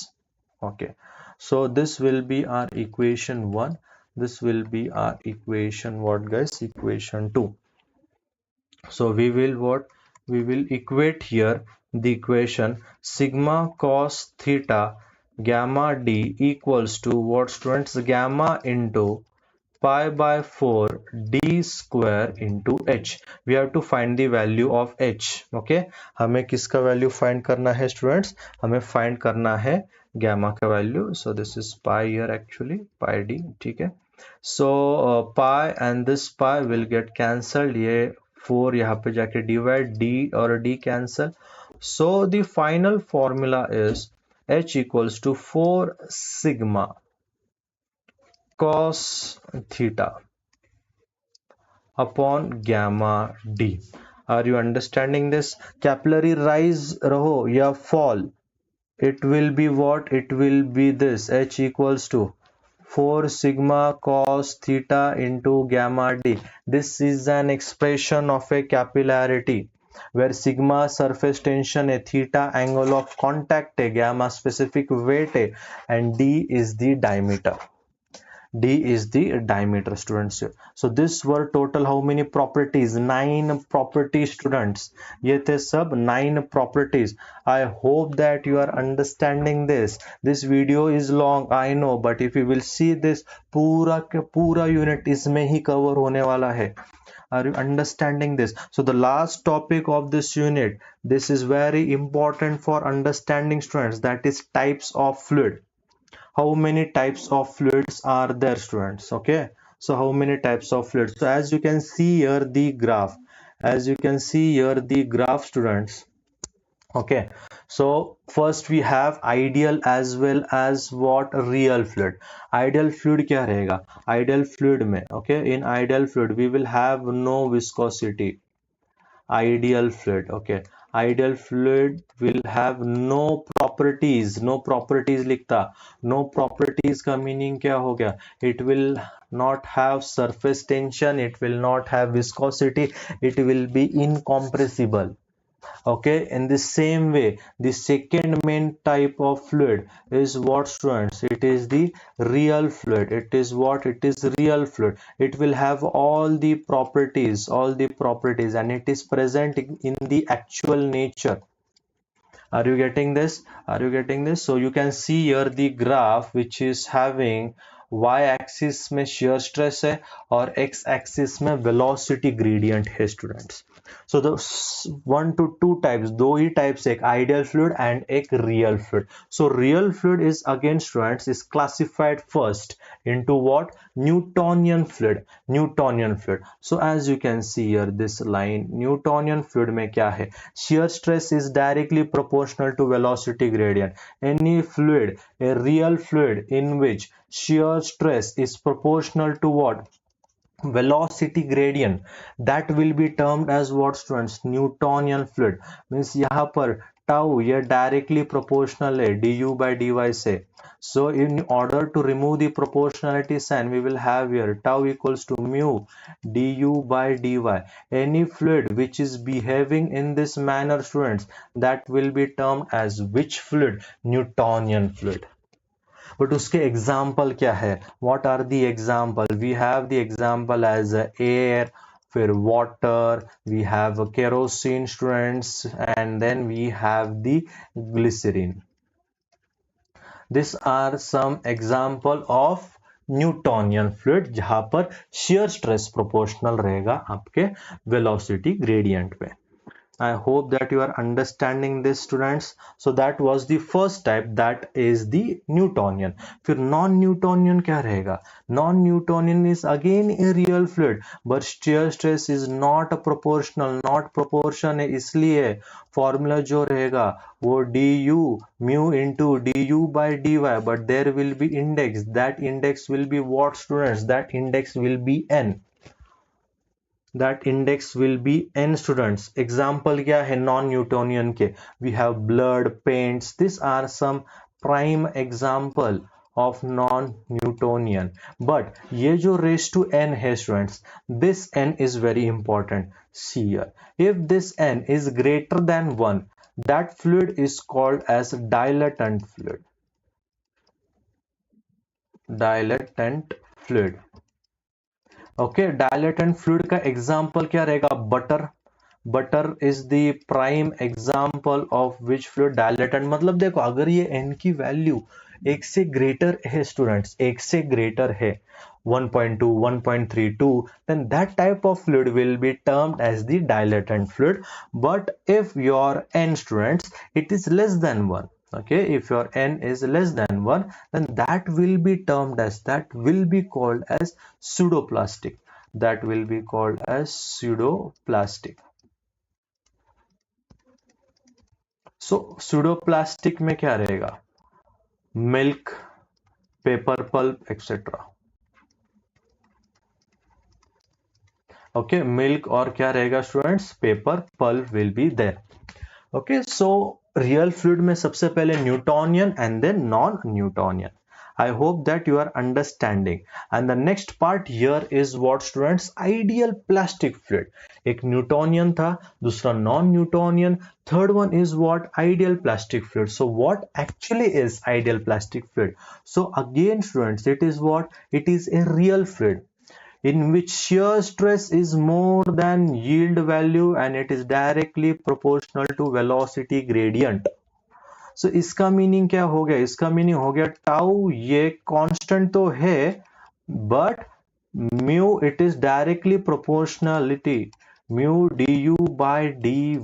[SPEAKER 1] Okay, so this will be our equation 1, this will be our equation what guys, equation 2. So we will what, we will equate here the equation sigma cos theta gamma d equals to what students, gamma into pi by 4 d square into h. We have to find the value of h. Okay, हमें किसका value find करना है students, हमें find करना है gamma का value. So this is pi here actually, pi d. ठीक है, so pi and this pi will get cancelled, ये 4 यहाँ पे जाके divide, d और d cancel. So the final formula is h equals to 4 sigma cos theta upon gamma d. Are you understanding this? Capillary rise रहो या fall, it will be what, it will be this, h equals to 4 sigma cos theta into gamma d. This is an expression of a capillarity where sigma surface tension है, theta angle of contact है, gamma specific weight है, and d is the diameter. D is the diameter students. So this were total how many properties, 9 properties students. ये थे सब 9 properties. I hope that you are understanding this. This video is long I know, but if you will see this पूरा के पूरा unit इसमें ही cover होने वाला है. Are you understanding this? So the last topic of this unit, this is very important for understanding students, that is types of fluid. How many types of fluids are there students? Okay, so how many types of fluids? So as you can see here the graph, as you can see here the graph students. Okay, so first we have ideal as well as what, real fluid. Ideal fluid क्या रहेगा, ideal fluid में, okay, in ideal fluid we will have no viscosity. Ideal fluid, okay, ideal fluid will have no properties, no properties लिखता, no properties का meaning क्या हो गया, it will not have surface tension, it will not have viscosity, it will be incompressible. Okay, in the same way the second main type of fluid is what students, it is the real fluid. It is what, it is real fluid. It will have all the properties, all the properties, and it is present in the actual nature. Are you getting this? Are you getting this? So you can see here the graph which is having y axis में shear stress है और x axis में velocity gradient है students. So the 1 to 2 types, दो ही types, एक ideal fluid and एक real fluid. So real fluid is again students is classified first into what, Newtonian fluid. Newtonian fluid. So as you can see here this line, Newtonian fluid में क्या है, shear stress is directly proportional to velocity gradient. Any fluid, a real fluid in which shear stress is proportional to what, velocity gradient, that will be termed as what students, Newtonian fluid. Means यहाँ पर tau ये directly proportional है du by dy से. So in order to remove the proportionality sign we will have here tau equals to mu du by dy. Any fluid which is behaving in this manner students, that will be termed as which fluid, Newtonian fluid. But उसके example क्या है, what are the example? We have the example as air, फिर water, we have kerosene students, and then we have the glycerin. These are some example of Newtonian fluid जहाँ पर shear stress proportional रहेगा आपके velocity gradient पे. I hope that you are understanding this students. So that was the first type, that is the Newtonian. फिर non-Newtonian क्या रहेगा, non-Newtonian is again a real fluid but shear stress is not proportional, not proportion है, इसलिए formula जो रहेगा वो du mu into du by dy, but there will be index, that index will be what students, that index will be n. that index will be n students. Example क्या है non Newtonian के? We have blood, paints. These are some prime example of non Newtonian. But ये जो raised to n है students, this n is very important. See here, if this n is greater than 1, that fluid is called as dilatant fluid. Dilatant fluid. Okay, dilatant fluid का example क्या रहेगा? Butter. Butter is the prime example of which fluid? Dilatant. मतलब देखो, अगर ये n की value एक से ग्रेटर है स्टूडेंट्स, एक से ग्रेटर है 1.2, 1.32, then that type of fluid will be termed as the dilatant fluid. But if your n students, it is less than 1, okay, if your n is less than 1, then that will be termed as, that will be called as pseudoplastic. That will be called as pseudoplastic. So pseudoplastic में क्या रहेगा? Milk, paper pulp, etc. Okay, milk और क्या रहेगा students? Paper pulp will be there. Okay, so real fluid में सबसे पहले Newtonian and then non-Newtonian. I hope that you are understanding. And the next part here is what students? Ideal plastic fluid. एक Newtonian था, दूसरा non-Newtonian, third one is what? Ideal plastic fluid. So what actually is ideal plastic fluid? So again students, it is what? It is a real fluid in which shear stress is more than yield value and it is directly proportional to velocity gradient. So इसका meaning क्या हो गया? इसका meaning हो गया tau ये constant तो है, but mu it is directly proportionality, mu du by dy.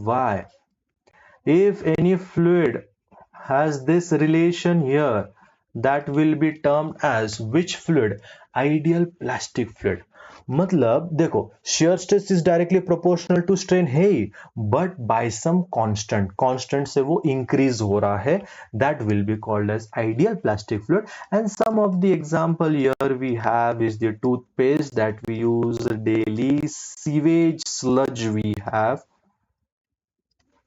[SPEAKER 1] If any fluid has this relation here, that will be termed as which fluid? Ideal plastic fluid. मतलब देखो, shear stress is directly proportional to strain है, but by some constant से वो increase हो रहा है, that will be called as ideal plastic fluid. And some of the example here we have is the toothpaste that we use daily, sewage sludge we have,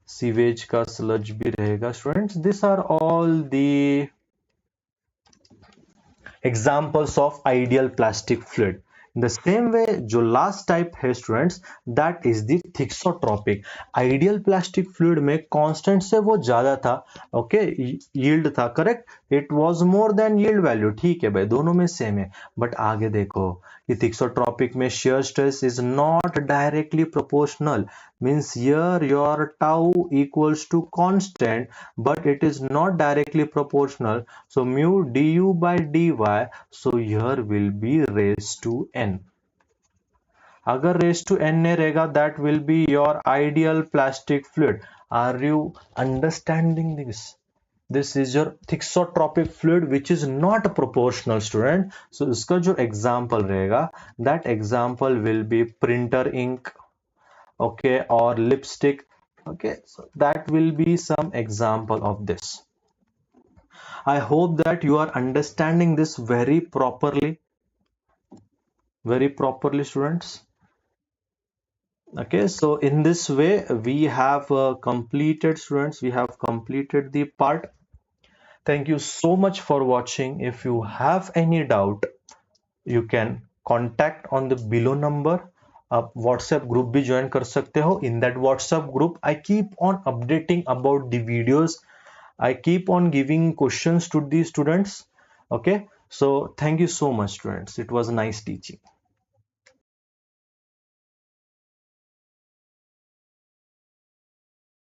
[SPEAKER 1] sewage का sludge भी रहेगा students. This are all the examples of ideal plastic fluid. In the same way, जो last type है students, that is the thixotropic. Ideal plastic fluid में constant से वो ज्यादा था, ओके, यील्ड था, correct, it was more than yield value, ठीक है भाई, दोनों में सेम है. बट आगे देखो कि थिक्सोट्रॉपिक में shear stress is not directly proportional, means here your tau equals to constant, but it is not directly proportional, so mu du by dy, so here will be raised to n. अगर raised to n नहीं रहेगा, that will be your ideal plastic fluid. Are you understanding this? This is your thixotropic fluid which is not proportional student. So इसका जो example रहेगा, that example will be printer ink, okay, or lipstick, okay, so that will be some example of this. I hope that you are understanding this very properly students. Okay, so in this way we have completed students, we have completed the part. Thank you so much for watching. If you have any doubt, you can contact on the below number. आप WhatsApp group भी join कर सकते हो. In that WhatsApp group, I keep on updating about the videos. I keep on giving questions to the students. Okay, so thank you so much, students. It was nice teaching.